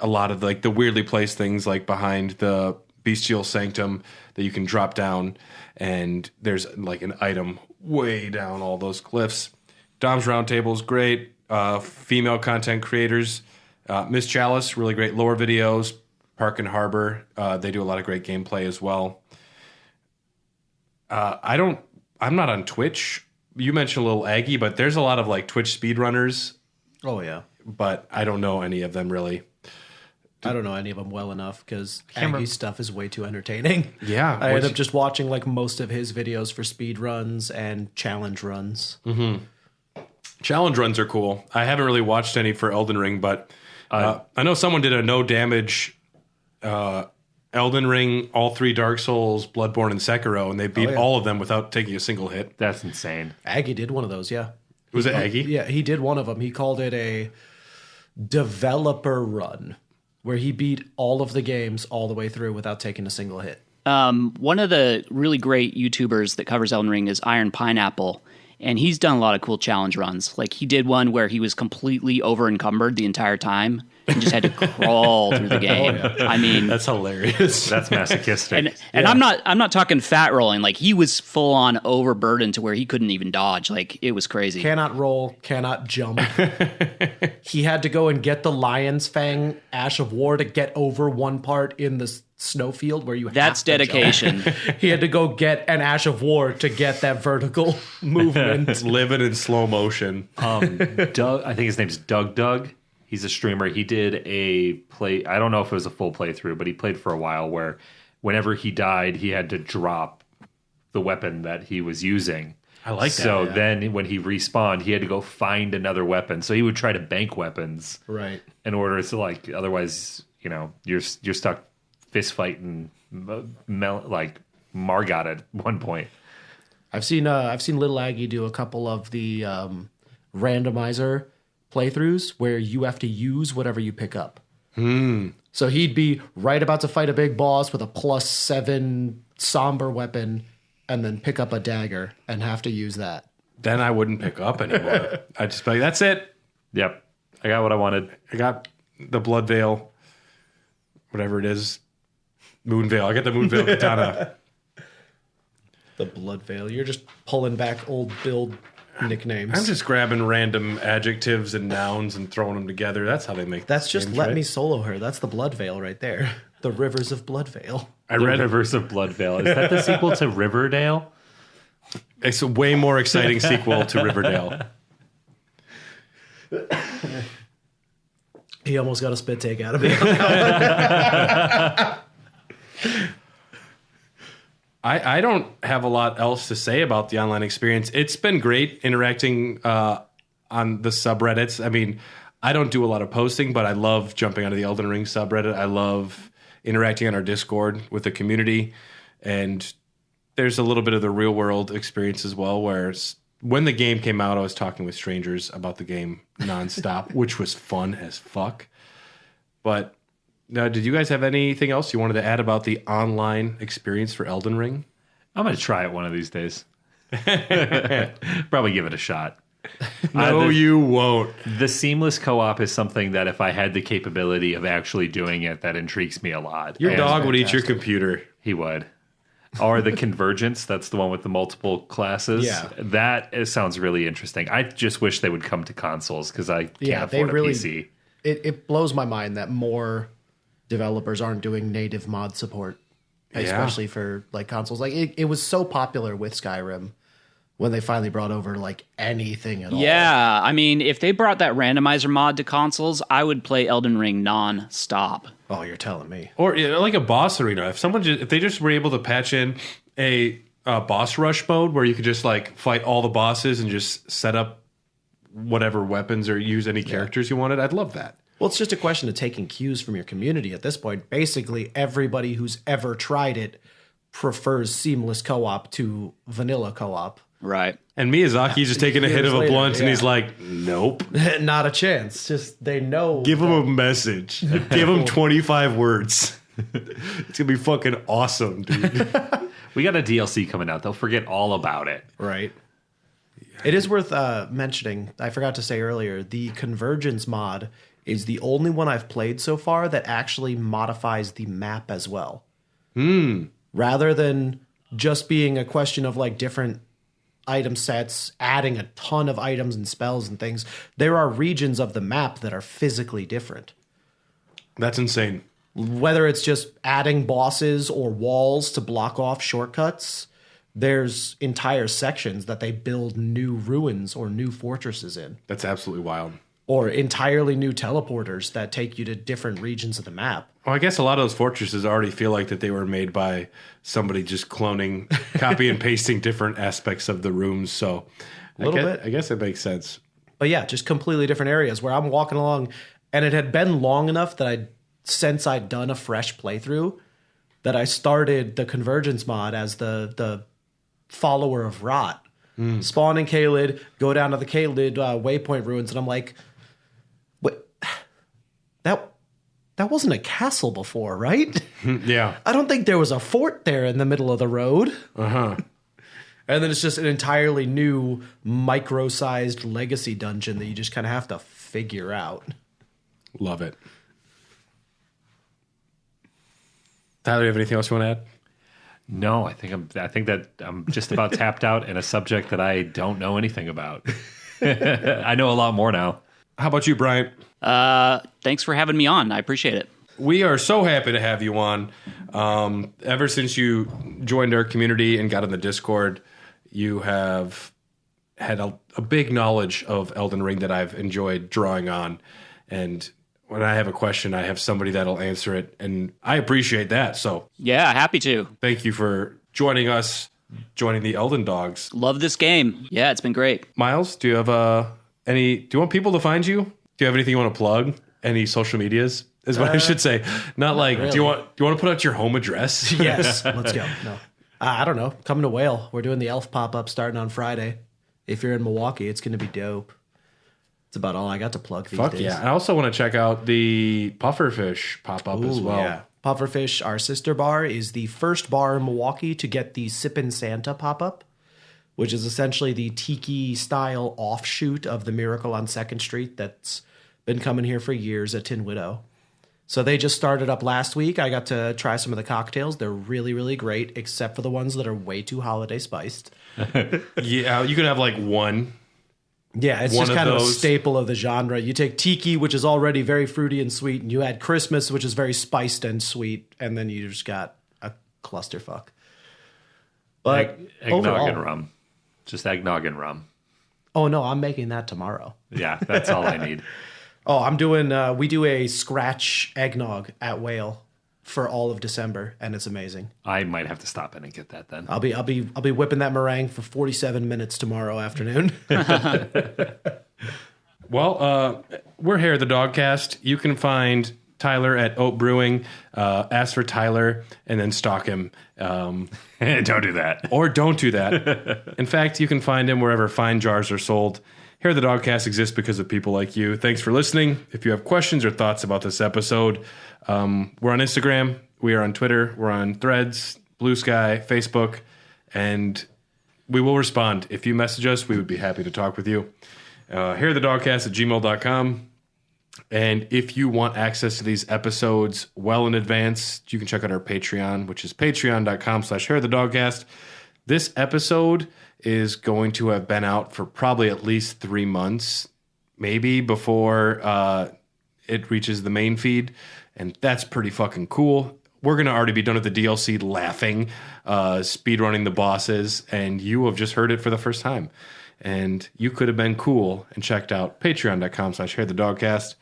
a lot of like the weirdly placed things like behind the Bestial Sanctum that you can drop down. And there's like an item way down all those cliffs. Dom's Roundtable is great. Female content creators. Miss Chalice, really great lore videos. Park and Harbor, they do a lot of great gameplay as well. I'm not on Twitch. You mentioned a little Aggie, but there's a lot of like Twitch speedrunners. Oh, yeah. But I don't know any of them really. I don't know any of them well enough because Aggie's stuff is way too entertaining. Yeah. I ended up just watching like most of his videos for speed runs and challenge runs. Mm-hmm. Challenge runs are cool. I haven't really watched any for Elden Ring, but I know someone did a no damage Elden Ring, all 3 Dark Souls, Bloodborne, and Sekiro, and they beat all of them without taking a single hit. That's insane. Aggie did one of those, yeah. Was it Aggie? Yeah, he did one of them. He called it a developer run, where he beat all of the games all the way through without taking a single hit. One of the really great YouTubers that covers Elden Ring is Iron Pineapple, and he's done a lot of cool challenge runs. Like he did one where he was completely over encumbered the entire time and just had to crawl through the game. I mean, that's hilarious. That's masochistic. And I'm not talking fat rolling. Like he was full on overburdened to where he couldn't even dodge. Like it was crazy. Cannot roll, cannot jump. He had to go and get the Lion's Fang Ash of War to get over one part in the snowfield where you That's have to dedication. jump. He had to go get an Ash of War to get that vertical movement. Living in slow motion. Doug, I think his name's Doug. He's a streamer. He did a play. I don't know if it was a full playthrough, but he played for a while where whenever he died, he had to drop the weapon that he was using. I like that. So then when he respawned, he had to go find another weapon. So he would try to bank weapons. Right. In order to like, otherwise, you know, you're stuck fist fighting like Margot at one point. I've seen Little Aggie do a couple of the randomizer playthroughs where you have to use whatever you pick up. So he'd be right about to fight a big boss with a +7 somber weapon and then pick up a dagger and have to use that. Then I wouldn't pick up anymore. I'd just be like, that's it. Yep. I got what I wanted. I got the Blood Veil, whatever it is. Moon Veil. I got the Moon Veil katana. The Blood Veil. You're just pulling back old build nicknames. I'm just grabbing random adjectives and nouns and throwing them together. That's how they make That's just games, Let right? Me Solo Her. That's the Blood Veil right there. The Rivers of Blood Veil. I read Rivers of Blood Veil. Is that the sequel to Riverdale? It's a way more exciting sequel to Riverdale. He almost got a spit take out of me. I don't have a lot else to say about the online experience. It's been great interacting on the subreddits. I mean, I don't do a lot of posting, but I love jumping onto the Elden Ring subreddit. I love interacting on our Discord with the community. And there's a little bit of the real world experience as well, where when the game came out, I was talking with strangers about the game nonstop, which was fun as fuck. But Now, did you guys have anything else you wanted to add about the online experience for Elden Ring? I'm going to try it one of these days. Probably give it a shot. No, you won't. The seamless co-op is something that if I had the capability of actually doing it, that intrigues me a lot. Your And dog would eat your computer. He would. Or the Convergence, that's the one with the multiple classes. Yeah. That sounds really interesting. I just wish they would come to consoles because I can't afford a PC. It blows my mind that more developers aren't doing native mod support, especially for like consoles. Like it was so popular with Skyrim when they finally brought over like anything at all. Yeah, I mean, if they brought that randomizer mod to consoles, I would play Elden Ring non-stop. Oh, you're telling me. Or like a boss arena. If they just were able to patch in a boss rush mode where you could just like fight all the bosses and just set up whatever weapons or use any characters you wanted, I'd love that. Well, it's just a question of taking cues from your community at this point. Basically, everybody who's ever tried it prefers seamless co-op to vanilla co-op. Right. And Miyazaki's just taking a hit Years of a later, blunt and yeah. he's like, nope. Not a chance. Just they know. Give him a message. Give him 25 words. It's going to be fucking awesome, dude. We got a DLC coming out. They'll forget all about it. Right. It is worth mentioning, I forgot to say earlier, the Convergence mod is the only one I've played so far that actually modifies the map as well. Rather than just being a question of like different item sets, adding a ton of items and spells and things, there are regions of the map that are physically different. That's insane. Whether it's just adding bosses or walls to block off shortcuts, there's entire sections that they build new ruins or new fortresses in. That's absolutely wild. Or entirely new teleporters that take you to different regions of the map. Well, I guess a lot of those fortresses already feel like that they were made by somebody just cloning, copy and pasting different aspects of the rooms. So I guess it makes sense. But yeah, just completely different areas where I'm walking along, and it had been long enough that since I'd done a fresh playthrough, that I started the Convergence mod as the follower of Rot. Spawn in Caelid, go down to the Caelid waypoint ruins, and I'm like, wait, that wasn't a castle before, right? Yeah. I don't think there was a fort there in the middle of the road. And then it's just an entirely new micro-sized legacy dungeon that you just kind of have to figure out. Love it. Tyler, do you have anything else you want to add? No, I think that I'm just about tapped out in a subject that I don't know anything about. I know a lot more now. How about you, Bryant? Thanks for having me on. I appreciate it. We are so happy to have you on. Ever since you joined our community and got in the Discord, you have had a big knowledge of Elden Ring that I've enjoyed drawing on. And when I have a question, I have somebody that'll answer it. And I appreciate that. So Yeah, happy to. thank you for joining us, joining the Elden Dogs. Love this game. Yeah, it's been great. Miles, do you have do you want people to find you? Do you have anything you want to plug? Any social medias is what I should say. Not like, really. do you want to put out your home address? Yes, let's go. No, I don't know. Come to Whale. We're doing the Elf pop-up starting on Friday. If you're in Milwaukee, it's going to be dope. It's about all I got to plug these Fuck days. yeah. I also want to check out the Pufferfish pop-up as well. Yeah. Pufferfish, our sister bar, is the first bar in Milwaukee to get the Sippin' Santa pop-up, which is essentially the tiki-style offshoot of the Miracle on 2nd Street that's been coming here for years at Tin Widow. So they just started up last week. I got to try some of the cocktails. They're really, really great, except for the ones that are way too holiday spiced. Yeah, you could have like one. Yeah, it's One just of kind of a those. staple of the genre. You take tiki, which is already very fruity and sweet, and you add Christmas, which is very spiced and sweet, and then you just got a clusterfuck. But Eggnog overall, and rum. Just eggnog and rum. oh no, I'm making that tomorrow. Yeah, that's all I need. Oh, I'm doing. We do a scratch eggnog at Whale for all of December, and it's amazing. I might have to stop in and get that then. I'll be whipping that meringue for 47 minutes tomorrow afternoon. Well, we're here at the Dogcast. You can find Tyler at Oat Brewing. Ask for Tyler and then stalk him. Don't do that. Or don't do that. In fact, you can find him wherever fine jars are sold. Hair the Dogcast exists because of people like you. Thanks for listening. If you have questions or thoughts about this episode, we're on Instagram, we are on Twitter, we're on Threads, Blue Sky, Facebook, and we will respond. If you message us, we would be happy to talk with you. hairthedogcast@gmail.com. And if you want access to these episodes well in advance, you can check out our Patreon, which is patreon.com/hairthedogcast. This episode is going to have been out for probably at least 3 months, maybe before it reaches the main feed. And that's pretty fucking cool. We're going to already be done with the DLC laughing, speedrunning the bosses, and you have just heard it for the first time. And you could have been cool and checked out patreon.com/hairthedogcast.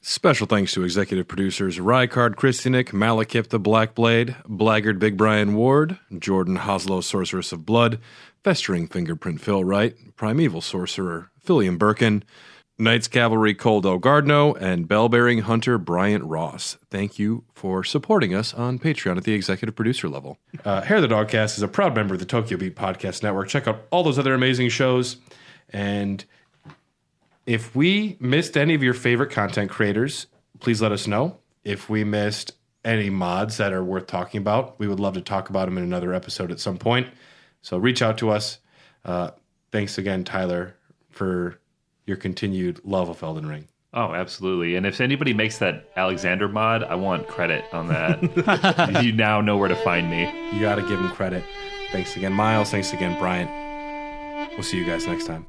Special thanks to executive producers Rykard Kristinik, Malekith the Blackblade, Blackguard Big Brian Ward, Jordan Hoslow Sorceress of Blood, Festering Fingerprint Phil Wright, Primeval Sorcerer Philium Birkin, Knights Cavalry Cole Del Gardno, and Bell-Bearing Hunter Bryant Ross. Thank you for supporting us on Patreon at the executive producer level. Hair the Dogcast is a proud member of the Tokyo Beat Podcast Network. Check out all those other amazing shows. And if we missed any of your favorite content creators, please let us know. If we missed any mods that are worth talking about, we would love to talk about them in another episode at some point. So reach out to us. Thanks again, Tyler, for your continued love of Elden Ring. Oh, absolutely. And if anybody makes that Alexander mod, I want credit on that. You now know where to find me. You got to give him credit. Thanks again, Miles. Thanks again, Bryant. We'll see you guys next time.